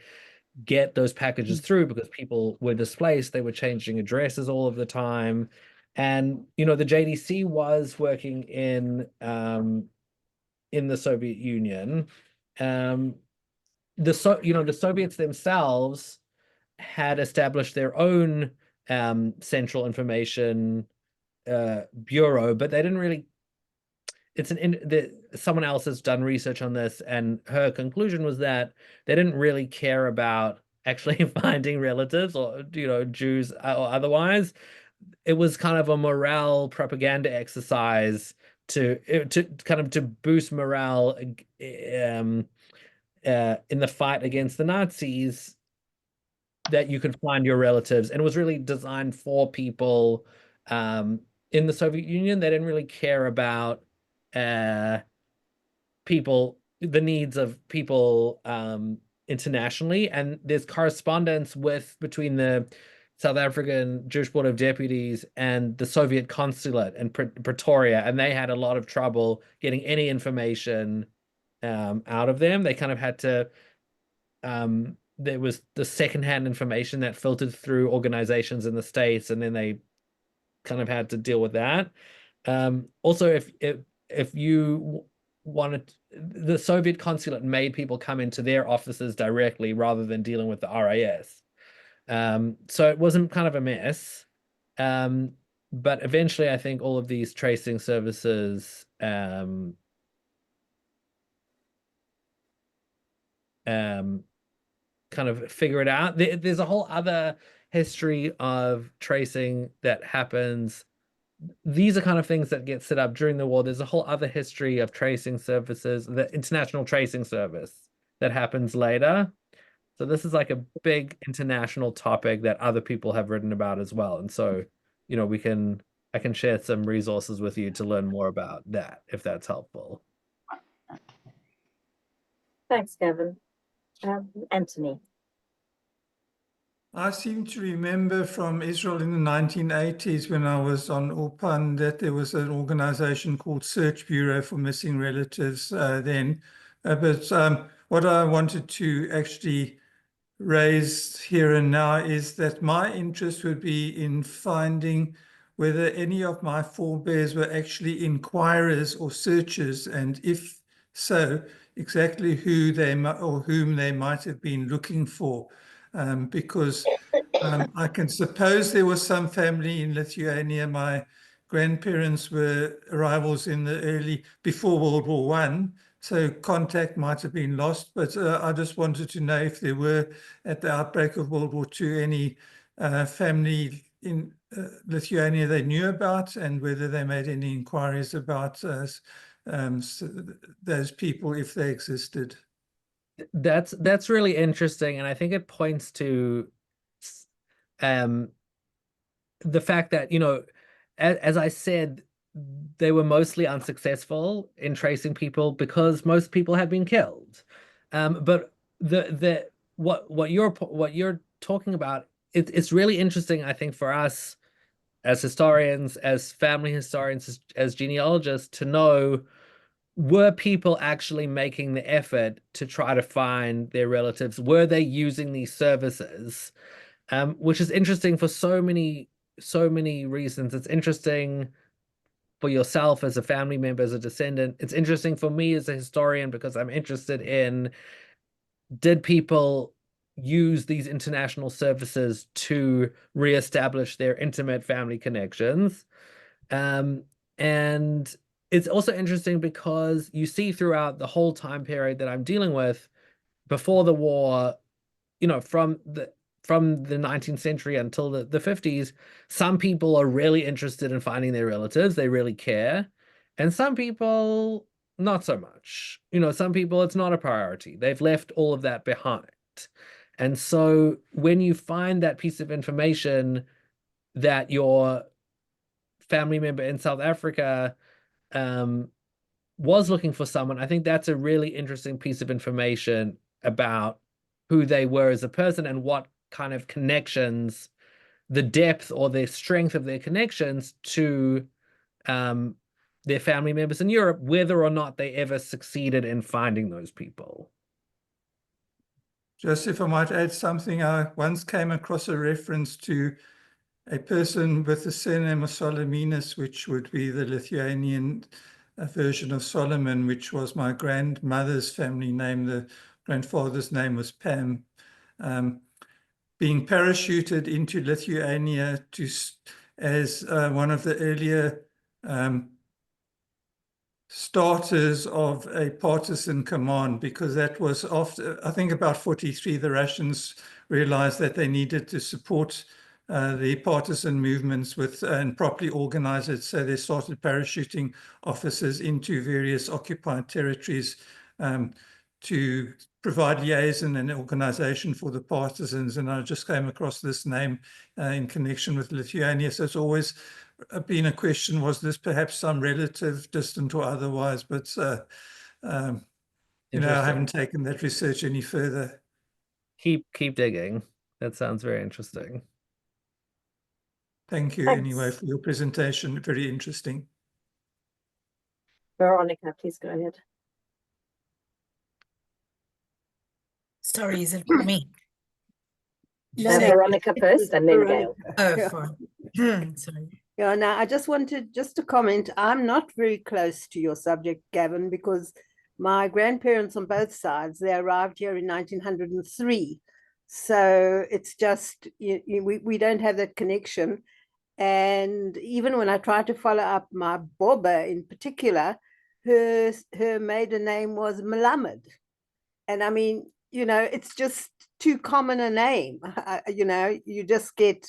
get those packages through because people were displaced. They were changing addresses all of the time. And, the JDC was working in the Soviet Union. The Soviets themselves had established their own Central Information Bureau, but they didn't really. Someone else has done research on this, and her conclusion was that they didn't really care about actually finding relatives or Jews or otherwise. It was kind of a morale propaganda exercise to boost morale in the fight against the Nazis. that you could find your relatives, and it was really designed for people in the Soviet Union. They didn't really care about people, the needs of people internationally, and there's correspondence between the South African Jewish Board of Deputies and the Soviet consulate in Pretoria, and they had a lot of trouble getting any information out of them. They kind of had to there was the secondhand information that filtered through organizations in the States, and then they kind of had to deal with that. Also, if you wanted, the Soviet consulate made people come into their offices directly rather than dealing with the RAS. So it wasn't kind of a mess. But eventually, I think all of these tracing services kind of figure it out. There's a whole other history of tracing that happens. These are kind of things that get set up during the war. There's a whole other history of tracing services, the International Tracing Service, that happens later. So this is like a big international topic that other people have written about as well. And so, you know, I can share some resources with you to learn more about that, if that's helpful. Thanks, Gavin. Anthony. I seem to remember from Israel in the 1980s when I was on Orpan that there was an organization called Search Bureau for Missing Relatives then. But what I wanted to actually raise here and now is that my interest would be in finding whether any of my forebears were actually inquirers or searchers, and if so, exactly who they or whom they might have been looking for. Because I can suppose there was some family in Lithuania. My grandparents were arrivals in the before World War I, so contact might have been lost. But I just wanted to know if there were, at the outbreak of World War II, any family in Lithuania they knew about, and whether they made any inquiries about those people if they existed. That's really interesting, and I think it points to the fact that, you know, as I said, they were mostly unsuccessful in tracing people because most people had been killed. But what you're talking about, it's really interesting, I think, for us as historians, as family historians, as genealogists, to know, were people actually making the effort to try to find their relatives? Were they using these services? Which is interesting for so many reasons. It's interesting for yourself as a family member, as a descendant. It's interesting for me as a historian because I'm interested in, did people use these international services to reestablish their intimate family connections? And it's also interesting because you see throughout the whole time period that I'm dealing with, before the war, you know, from the 19th century until the 50s, some people are really interested in finding their relatives. They really care. And some people, not so much. You know, some people, it's not a priority. They've left all of that behind. And so when you find that piece of information that your family member in South Africa was looking for someone, I think that's a really interesting piece of information about who they were as a person and what kind of connections, the depth or the strength of their connections to their family members in Europe, whether or not they ever succeeded in finding those people. Just if I might add something, I once came across a reference to a person with the surname of Solominus, which would be the Lithuanian version of Solomon, which was my grandmother's family name. The grandfather's name was Pam. Being parachuted into Lithuania as one of the earlier starters of a partisan command, because that was after, I think about 43, the Russians realized that they needed to support the partisan movements and properly organize it. So they started parachuting officers into various occupied territories to provide liaison and organization for the partisans. And I just came across this name in connection with Lithuania. So it's always been a question, was this perhaps some relative, distant or otherwise? But, you know, I haven't taken that research any further. Keep digging. That sounds very interesting. Thank you Thanks. anyway for your presentation. Very interesting. Veronica, please go ahead. Sorry, is it for me? No, Veronica first and then Veronica. Gail. Oh, Yeah. fine. Sorry. Yeah, now I just wanted to comment. I'm not very close to your subject, Gavin, because my grandparents on both sides, they arrived here in 1903. So it's just, we don't have that connection. And even when I try to follow up my Boba in particular, her maiden name was Melamed. And I mean, it's just too common a name. You just get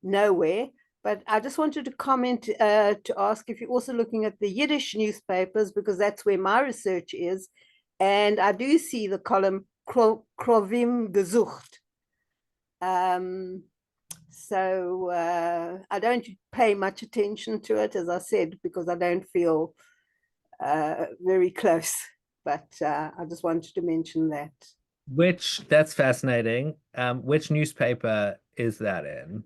nowhere. But I just wanted to comment to ask if you're also looking at the Yiddish newspapers, because that's where my research is. And I do see the column Krovim gesucht. So I don't pay much attention to it, as I said, because I don't feel very close. But I just wanted to mention that. That's fascinating. Which newspaper is that in?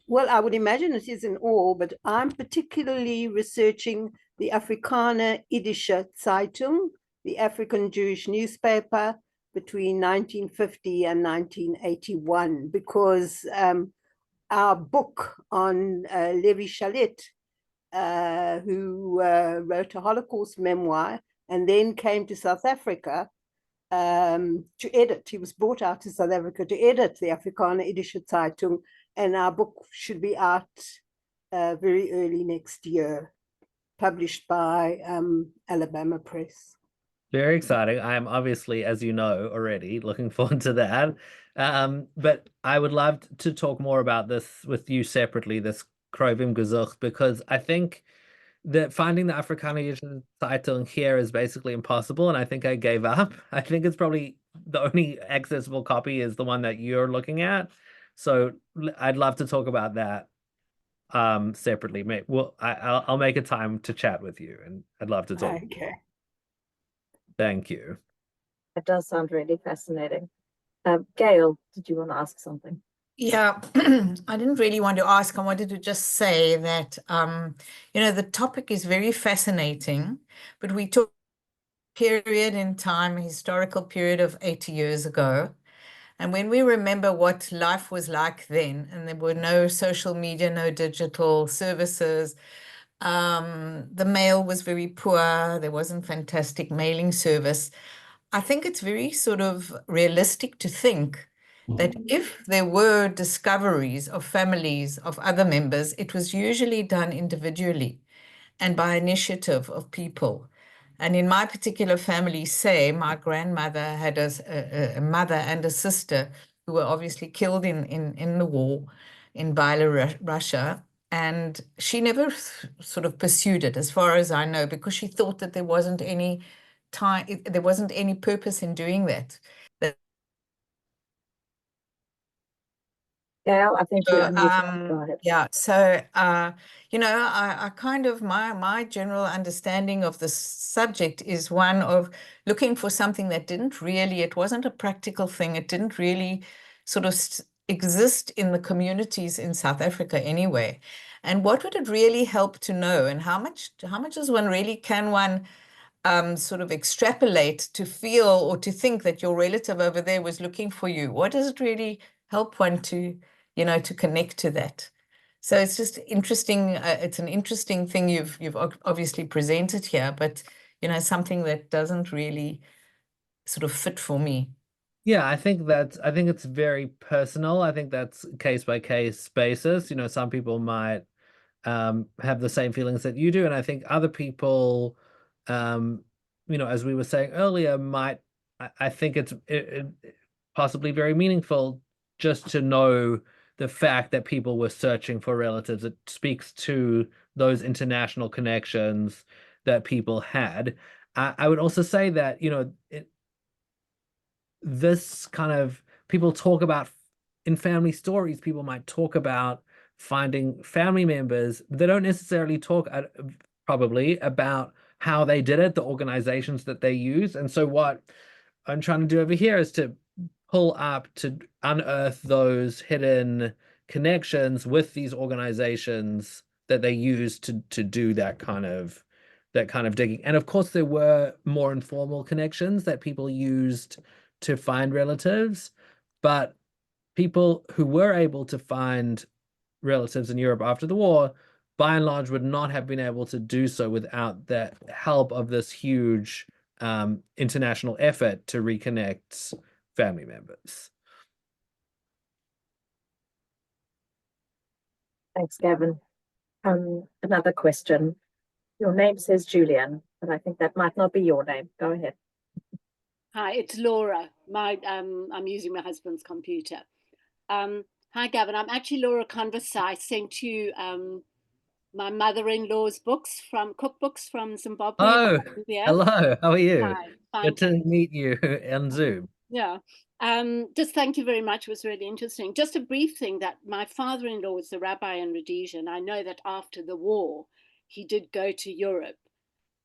Well, I would imagine it is in all, but I'm particularly researching the Afrikaner Iddische Zeitung, the African Jewish newspaper between 1950 and 1981, because our book on Levi Shalit, who wrote a Holocaust memoir and then came to South Africa to edit. He was brought out to South Africa to edit the Afrikaner Iddische Zeitung, and our book should be out very early next year, published by Alabama Press. Very exciting. I am obviously, as you know already, looking forward to that. But I would love to talk more about this with you separately, this Krovim gesucht, because I think that finding the Afrikaner Zeitung here is basically impossible, and I think I gave up. I think it's probably the only accessible copy is the one that you're looking at. So I'd love to talk about that separately. Well, I'll make a time to chat with you, and I'd love to talk. Okay. Thank you. It does sound really fascinating. Gail, did you want to ask something? Yeah, I didn't really want to ask. I wanted to just say that, the topic is very fascinating, but we took a period in time, a historical period of 80 years ago. And when we remember what life was like then, and there were no social media, no digital services, the mail was very poor, there wasn't fantastic mailing service. I think it's very sort of realistic to think that if there were discoveries of families of other members, it was usually done individually and by initiative of people. And in my particular family, say, my grandmother had a mother and a sister who were obviously killed in the war in Beinart-Russia. And she never sort of pursued it, as far as I know, because she thought that there wasn't any time, there wasn't any purpose in doing that. Gail, I think you're unmuted. Go ahead. Yeah, so I kind of my general understanding of the subject is one of looking for something that it wasn't a practical thing. It didn't really sort of exist in the communities in South Africa anyway. And what would it really help to know, and how much does one really, can one sort of extrapolate to feel or to think that your relative over there was looking for you? What does it really help one to connect to that? So it's just interesting. It's an interesting thing you've obviously presented here, but something that doesn't really sort of fit for me. Yeah, I think it's very personal. I think that's case by case basis. Some people might have the same feelings that you do, and I think other people, as we were saying earlier, I think it's possibly very meaningful just to know the fact that people were searching for relatives. It speaks to those international connections that people had. I would also say that, this kind of people talk about in family stories, people might talk about finding family members. They don't necessarily talk probably about how they did it, the organizations that they use. And so what I'm trying to do over here is to pull up to unearth those hidden connections with these organizations that they use to do that kind of digging. And of course, there were more informal connections that people used to find relatives, but people who were able to find relatives in Europe after the war, by and large, would not have been able to do so without the help of this huge international effort to reconnect family members. Thanks, Gavin. Another question. Your name says Julian, but I think that might not be your name. Go ahead. Hi, it's Laura. I'm using my husband's computer. Hi, Gavin. I'm actually Laura Converse. I sent you my mother-in-law's cookbooks from Zimbabwe. Oh, hello. How are you? Hi, fine, Good to meet you on Zoom. Yeah. Just thank you very much. It was really interesting. Just a brief thing that my father-in-law was the rabbi in Rhodesia, and I know that after the war, he did go to Europe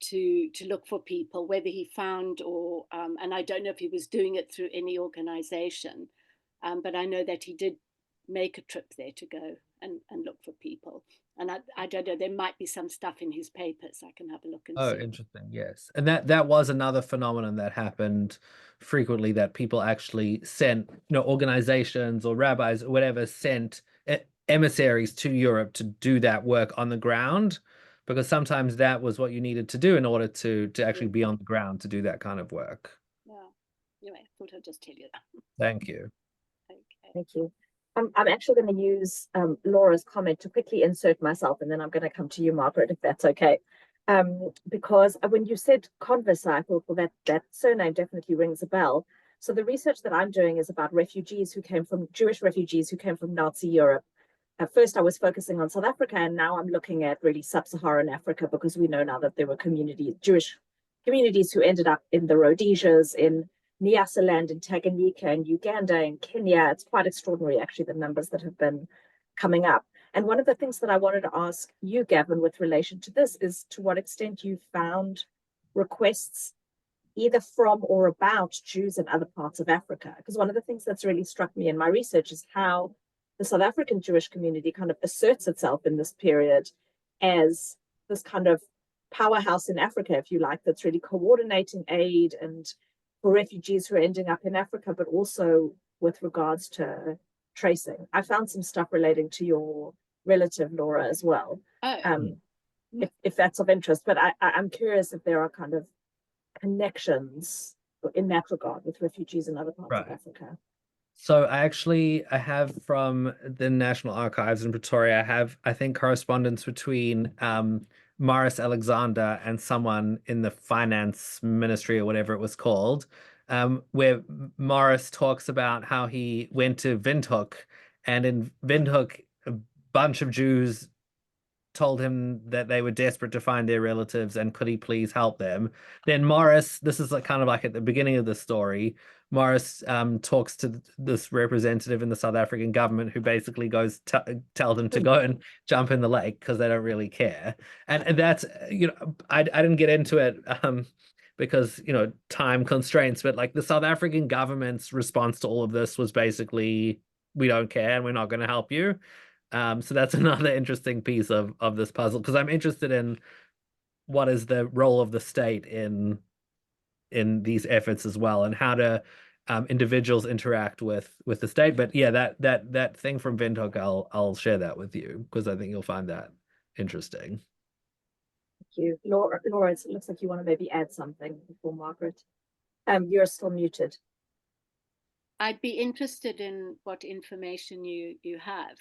to look for people, whether he found or, and I don't know if he was doing it through any organization, but I know that he did make a trip there to go and look for people. And I don't know, there might be some stuff in his papers. I can have a look and see. Oh, interesting. Yes. And that was another phenomenon that happened frequently, that people actually sent, organizations or rabbis or whatever sent emissaries to Europe to do that work on the ground, because sometimes that was what you needed to do in order to actually be on the ground to do that kind of work. Yeah. Anyway, I thought I'd just tell you that. Thank you. Okay. Thank you. I'm actually going to use Laura's comment to quickly insert myself, and then I'm going to come to you, Margaret, if that's okay. Because when you said Converse, I thought, well, that surname definitely rings a bell. So the research that I'm doing is about Jewish refugees who came from Nazi Europe. At first, I was focusing on South Africa, and now I'm looking at really sub-Saharan Africa, because we know now that there were Jewish communities who ended up in the Rhodesias, in Nyasaland, in Tanganyika, in Uganda, in Kenya. It's quite extraordinary, actually, the numbers that have been coming up. And one of the things that I wanted to ask you, Gavin, with relation to this is to what extent you found requests either from or about Jews in other parts of Africa. Because one of the things that's really struck me in my research is how the South African Jewish community kind of asserts itself in this period as this kind of powerhouse in Africa, if you like, that's really coordinating aid and for refugees who are ending up in Africa, but also with regards to tracing. I found some stuff relating to your relative, Laura, as well, if that's of interest. But I'm curious if there are kind of connections in that regard with refugees in other parts of Africa. So I have from the National Archives in Pretoria, I think, correspondence between Morris Alexander and someone in the finance ministry or whatever it was called, where Morris talks about how he went to Windhoek, and in Windhoek, a bunch of Jews told him that they were desperate to find their relatives and could he please help them. Then Morris, this is kind of like at the beginning of the story, Morris talks to this representative in the South African government who basically goes tell them to go and jump in the lake because they don't really care. And that's, I didn't get into it because, time constraints, but like the South African government's response to all of this was basically, we don't care and we're not going to help you. So that's another interesting piece of this puzzle, because I'm interested in what is the role of the state in these efforts as well, and how do individuals interact with the state. But yeah, that thing from Windhoek, I'll share that with you because I think you'll find that interesting. Thank you. Laura, it looks like you want to maybe add something before Margaret. You're still muted. I'd be interested in what information you have.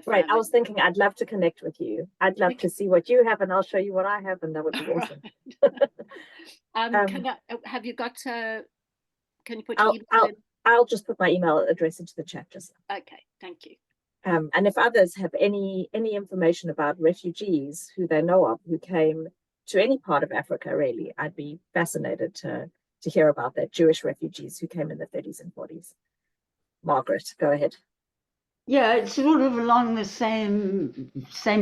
Right, I was thinking I'd love to connect with you. I'd love to see what you have, and I'll show you what I have, and that would be awesome. Have you got? Can you put? I'll just put my email address into the chat. Just okay, thank you. And if others have any information about refugees who they know of who came to any part of Africa, really, I'd be fascinated to to hear about that, Jewish refugees who came in the 30s and 40s. Margaret, go ahead. Yeah, it's sort of along the same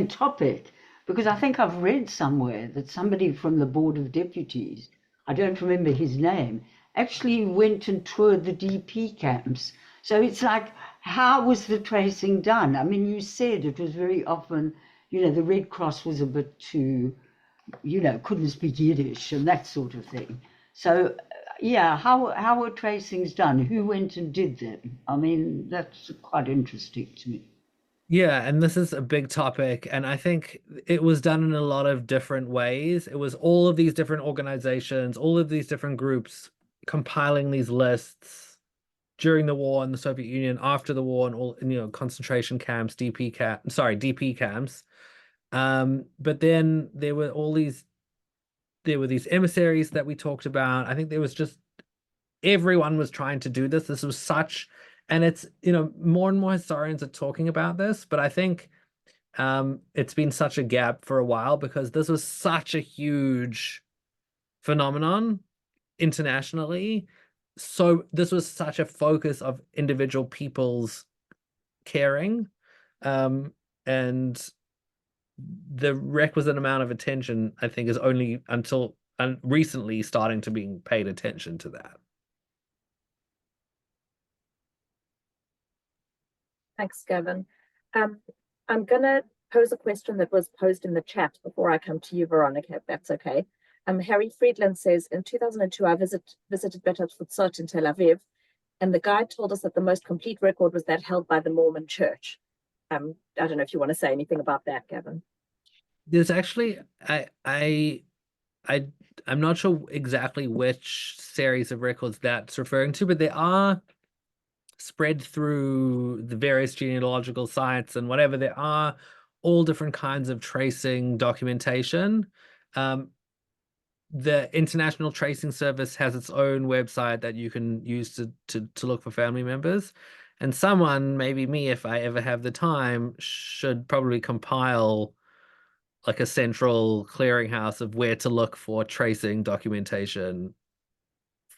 topic, because I think I've read somewhere that somebody from the Board of Deputies, I don't remember his name, actually went and toured the DP camps. So it's like, how was the tracing done? I mean, you said it was very often, you know, the Red Cross was a bit too, you know, couldn't speak Yiddish and that sort of thing. So yeah, how were tracings done? Who went and did them? I mean, that's quite interesting to me. Yeah, and this is a big topic, and I think it was done in a lot of different ways. It was all of these different organizations, all of these different groups compiling these lists during the war in the Soviet Union, after the war, and all, you know, concentration camps, DP camps. But then there were these emissaries that we talked about. I think there was just everyone was trying to do this. This was such, and it's, you know, more and more historians are talking about this, but I think it's been such a gap for a while because this was such a huge phenomenon internationally. So this was such a focus of individual people's caring, and the requisite amount of attention, I think, is only until recently starting to being paid attention to that. Thanks, Gavin. I'm going to pose a question that was posed in the chat before I come to you, Veronica, if that's okay. Harry Friedland says, in 2002, I visited Beinart-Smollan in Tel Aviv, and the guide told us that the most complete record was that held by the Mormon Church. I don't know if you want to say anything about that, Gavin. There's actually, I'm not sure exactly which series of records that's referring to, but they are spread through the various genealogical sites and whatever. There are all different kinds of tracing documentation. The International Tracing Service has its own website that you can use to look for family members. And someone, maybe me, if I ever have the time, should probably compile like a central clearinghouse of where to look for tracing documentation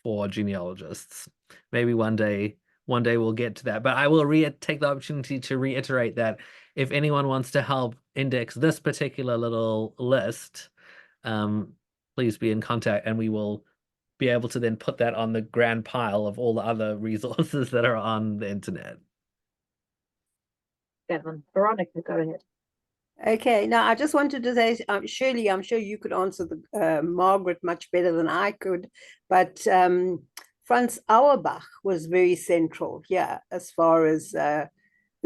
for genealogists. Maybe one day we'll get to that. But I will take the opportunity to reiterate that if anyone wants to help index this particular little list, please be in contact, and we will be able to then put that on the grand pile of all the other resources that are on the internet. Gavin, Veronica, go ahead. Okay, now I just wanted to say, Shirley, I'm sure you could answer the Margaret much better than I could, but Franz Auerbach was very central here as far as the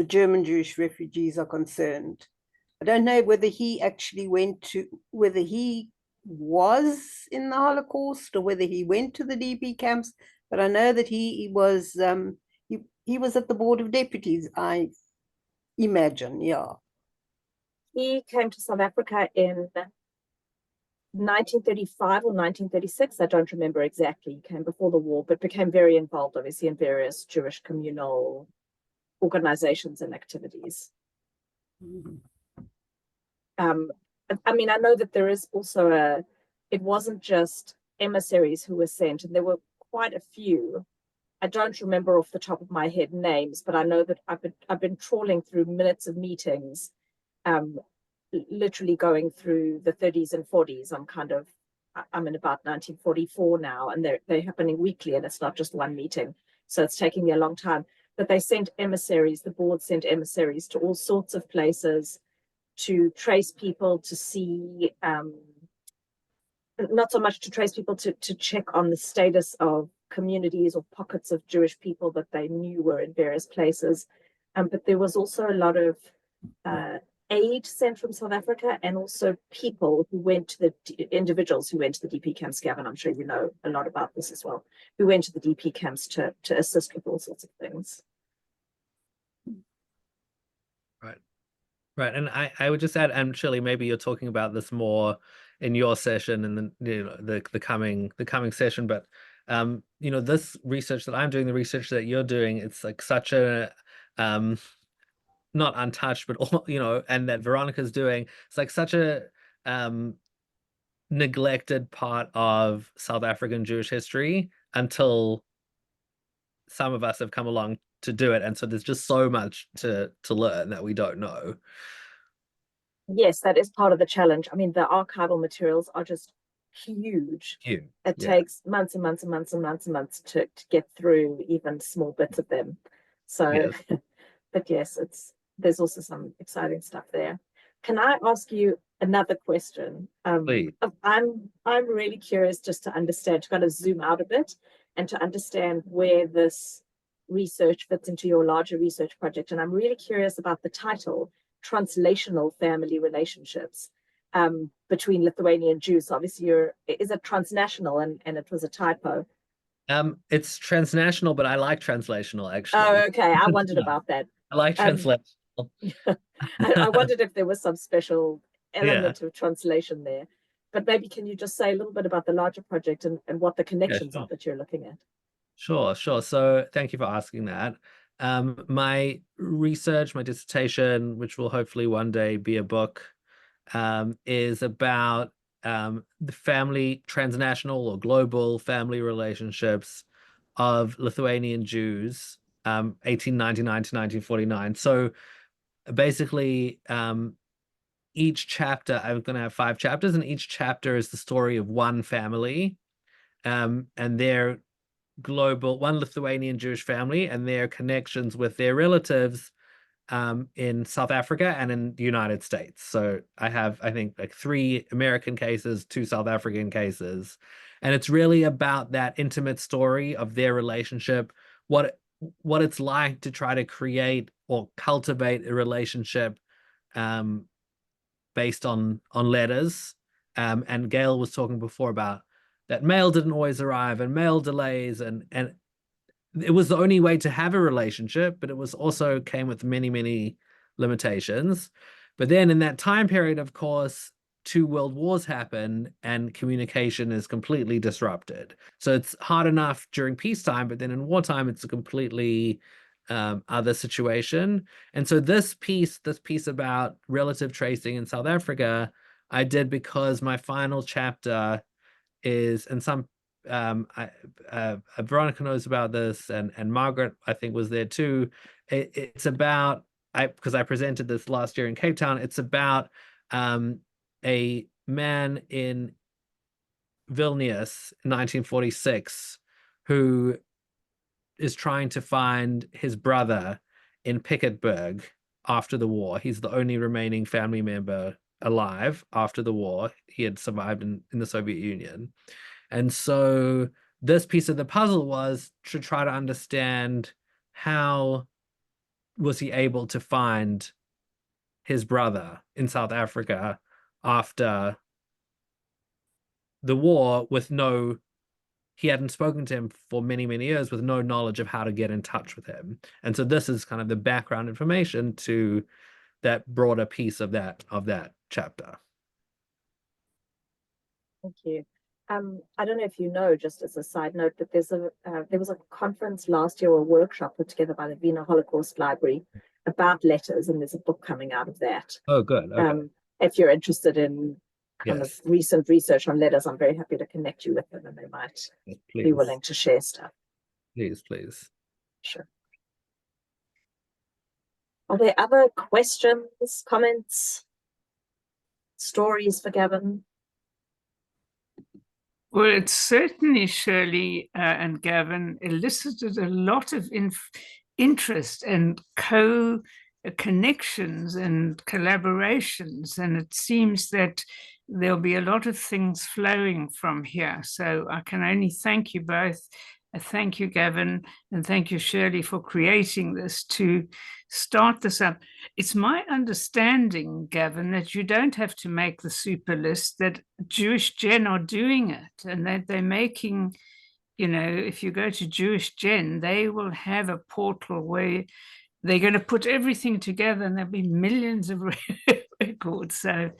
German Jewish refugees are concerned. I don't know whether he actually whether he was in the Holocaust or whether he went to the DP camps, but I know that he was at the Board of Deputies, I imagine, yeah. He came to South Africa in 1935 or 1936. I don't remember exactly. He came before the war, but became very involved, obviously, in various Jewish communal organizations and activities. Mm-hmm. I mean, I know that there is also it wasn't just emissaries who were sent, and there were quite a few. I don't remember off the top of my head names, but I know that I've been trawling through minutes of meetings, literally going through the 30s and 40s. I'm in about 1944 now, and they're happening weekly, and it's not just one meeting. So it's taking me a long time. But they sent emissaries, the board sent emissaries to all sorts of places to trace people, to see, not so much to trace people, to check on the status of communities or pockets of Jewish people that they knew were in various places. But there was also a lot of aid sent from South Africa, and also people who went to individuals who went to the DP camps. Gavin, I'm sure you know a lot about this as well, who went to the DP camps to assist with all sorts of things. Right, and I would just add, and Shirley, maybe you're talking about this more in your session and then, you know, the coming session, but you know, this research that I'm doing, the research that you're doing, it's like such a not untouched, but all, you know, and that Veronica's doing, it's like such a neglected part of South African Jewish history until some of us have come along to do it. And so there's just so much to learn that we don't know. Yes, that is part of the challenge. I mean, the archival materials are just huge. Huge. It takes months and months and months and months and months to get through even small bits of them. So, Yes. but yes, there's also some exciting stuff there. Can I ask you another question? Please. I'm really curious just to understand, to kind of zoom out a bit and to understand where this research fits into your larger research project. And I'm really curious about the title, Translational Family Relationships between Lithuanian Jews. Obviously, is it transnational, and it was a typo? It's transnational, but I like translational, actually. Oh, okay. I wondered about that. I like translational. I wondered if there was some special element of translation there. But maybe can you just say a little bit about the larger project and what the connections are that you're looking at? Sure. So thank you for asking that. My research, my dissertation, which will hopefully one day be a book, is about the family, transnational or global family relationships of Lithuanian Jews, 1899 to 1949. So basically, each chapter, I'm going to have 5 chapters, and each chapter is the story of one family, and their global, one Lithuanian Jewish family, and their connections with their relatives in South Africa and in the United States. So I have, I think, like 3 American cases, 2 South African cases. And it's really about that intimate story of their relationship, what it's like to try to create or cultivate a relationship based on letters. And Gail was talking before about that mail didn't always arrive and mail delays, and it was the only way to have a relationship, but it was also came with many, many limitations. But then in that time period, of course, 2 world wars happen and communication is completely disrupted. So it's hard enough during peacetime, but then in wartime, it's a completely other situation. And so this piece about relative tracing in South Africa, I did because my final chapter is, and some Veronica knows about this, and Margaret, I think, was there too. It's about, because I presented this last year in Cape Town, it's about a man in Vilnius in 1946 who is trying to find his brother in Piketberg after the war. He's the only remaining family member alive after the war. He had survived in the Soviet Union. And so this piece of the puzzle was to try to understand how was he able to find his brother in South Africa after the war with he hadn't spoken to him for many, many years with no knowledge of how to get in touch with him. And so this is kind of the background information to that broader piece of that chapter. Thank you. I don't know if you know, just as a side note, but there was a conference last year, or a workshop put together by the Wiener Holocaust Library about letters, and there's a book coming out of that. Oh, good. Okay. If you're interested in kind of recent research on letters, I'm very happy to connect you with them, and they might be willing to share stuff. Please. Sure. Are there other questions, comments, stories for Gavin? Well, it's certainly, Shirley and Gavin, elicited a lot of interest and connections and collaborations. And it seems that there'll be a lot of things flowing from here. So I can only thank you both. Thank you, Gavin, and thank you, Shirley, for creating this to start this up. It's my understanding, Gavin, that you don't have to make the super list, that Jewish Gen are doing it, and that they're making, if you go to Jewish Gen, they will have a portal where they're going to put everything together, and there'll be millions of records. So,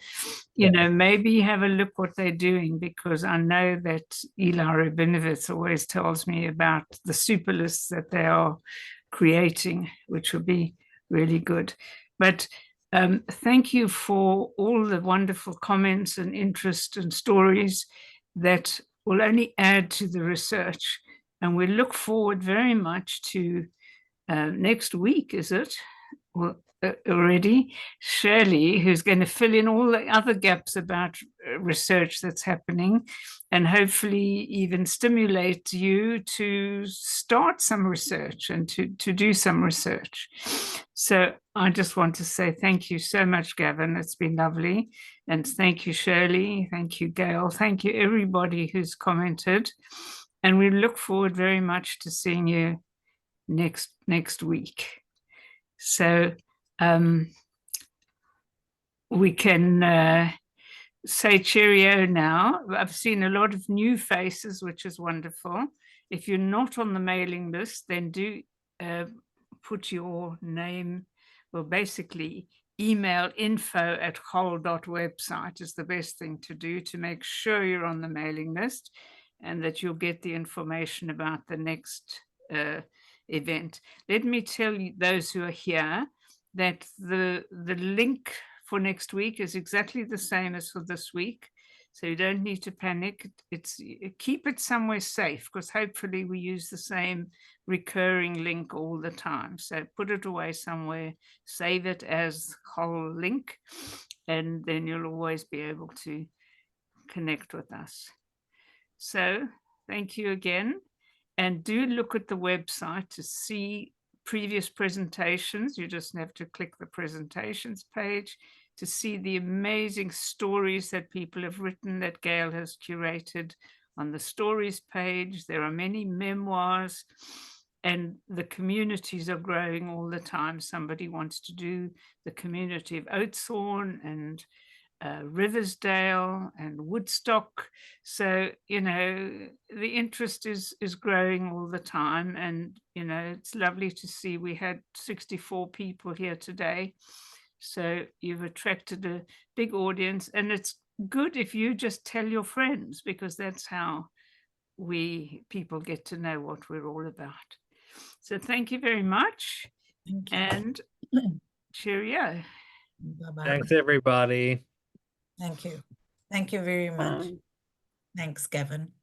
maybe have a look what they're doing, because I know that Eli Rabinovitz always tells me about the super lists that they are creating, which would be really good. But Thank you for all the wonderful comments and interest and stories that will only add to the research. And we look forward very much to next week, is it? Well, already, Shirley, who's going to fill in all the other gaps about research that's happening and hopefully even stimulate you to start some research and to do some research. So I just want to say thank you so much, Gavin. It's been lovely. And thank you, Shirley. Thank you, Gail. Thank you, everybody who's commented. And we look forward very much to seeing you next week. So we can say cheerio now. I've seen a lot of new faces, which is wonderful. If you're not on the mailing list, then do put your name, well, basically email info@hol.website is the best thing to do to make sure you're on the mailing list and that you'll get the information about the next event. Let me tell you, those who are here, that the link for next week is exactly the same as for this week. So you don't need to panic. Keep it somewhere safe, because hopefully we use the same recurring link all the time. So put it away somewhere, save it as whole link, and then you'll always be able to connect with us. So thank you again. And do look at the website to see previous presentations. You just have to click the presentations page to see the amazing stories that people have written that Gail has curated on the stories page. There are many memoirs, and the communities are growing all the time. Somebody wants to do the community of Oatsthorn and Riversdale and Woodstock. So, you know, the interest is growing all the time. And, you know, it's lovely to see we had 64 people here today. So you've attracted a big audience, and it's good if you just tell your friends, because that's how people get to know what we're all about. So thank you very much. Thank you. And cheerio. Bye-bye. Thanks, everybody. Thank you. Thank you very much. Thanks, Gavin.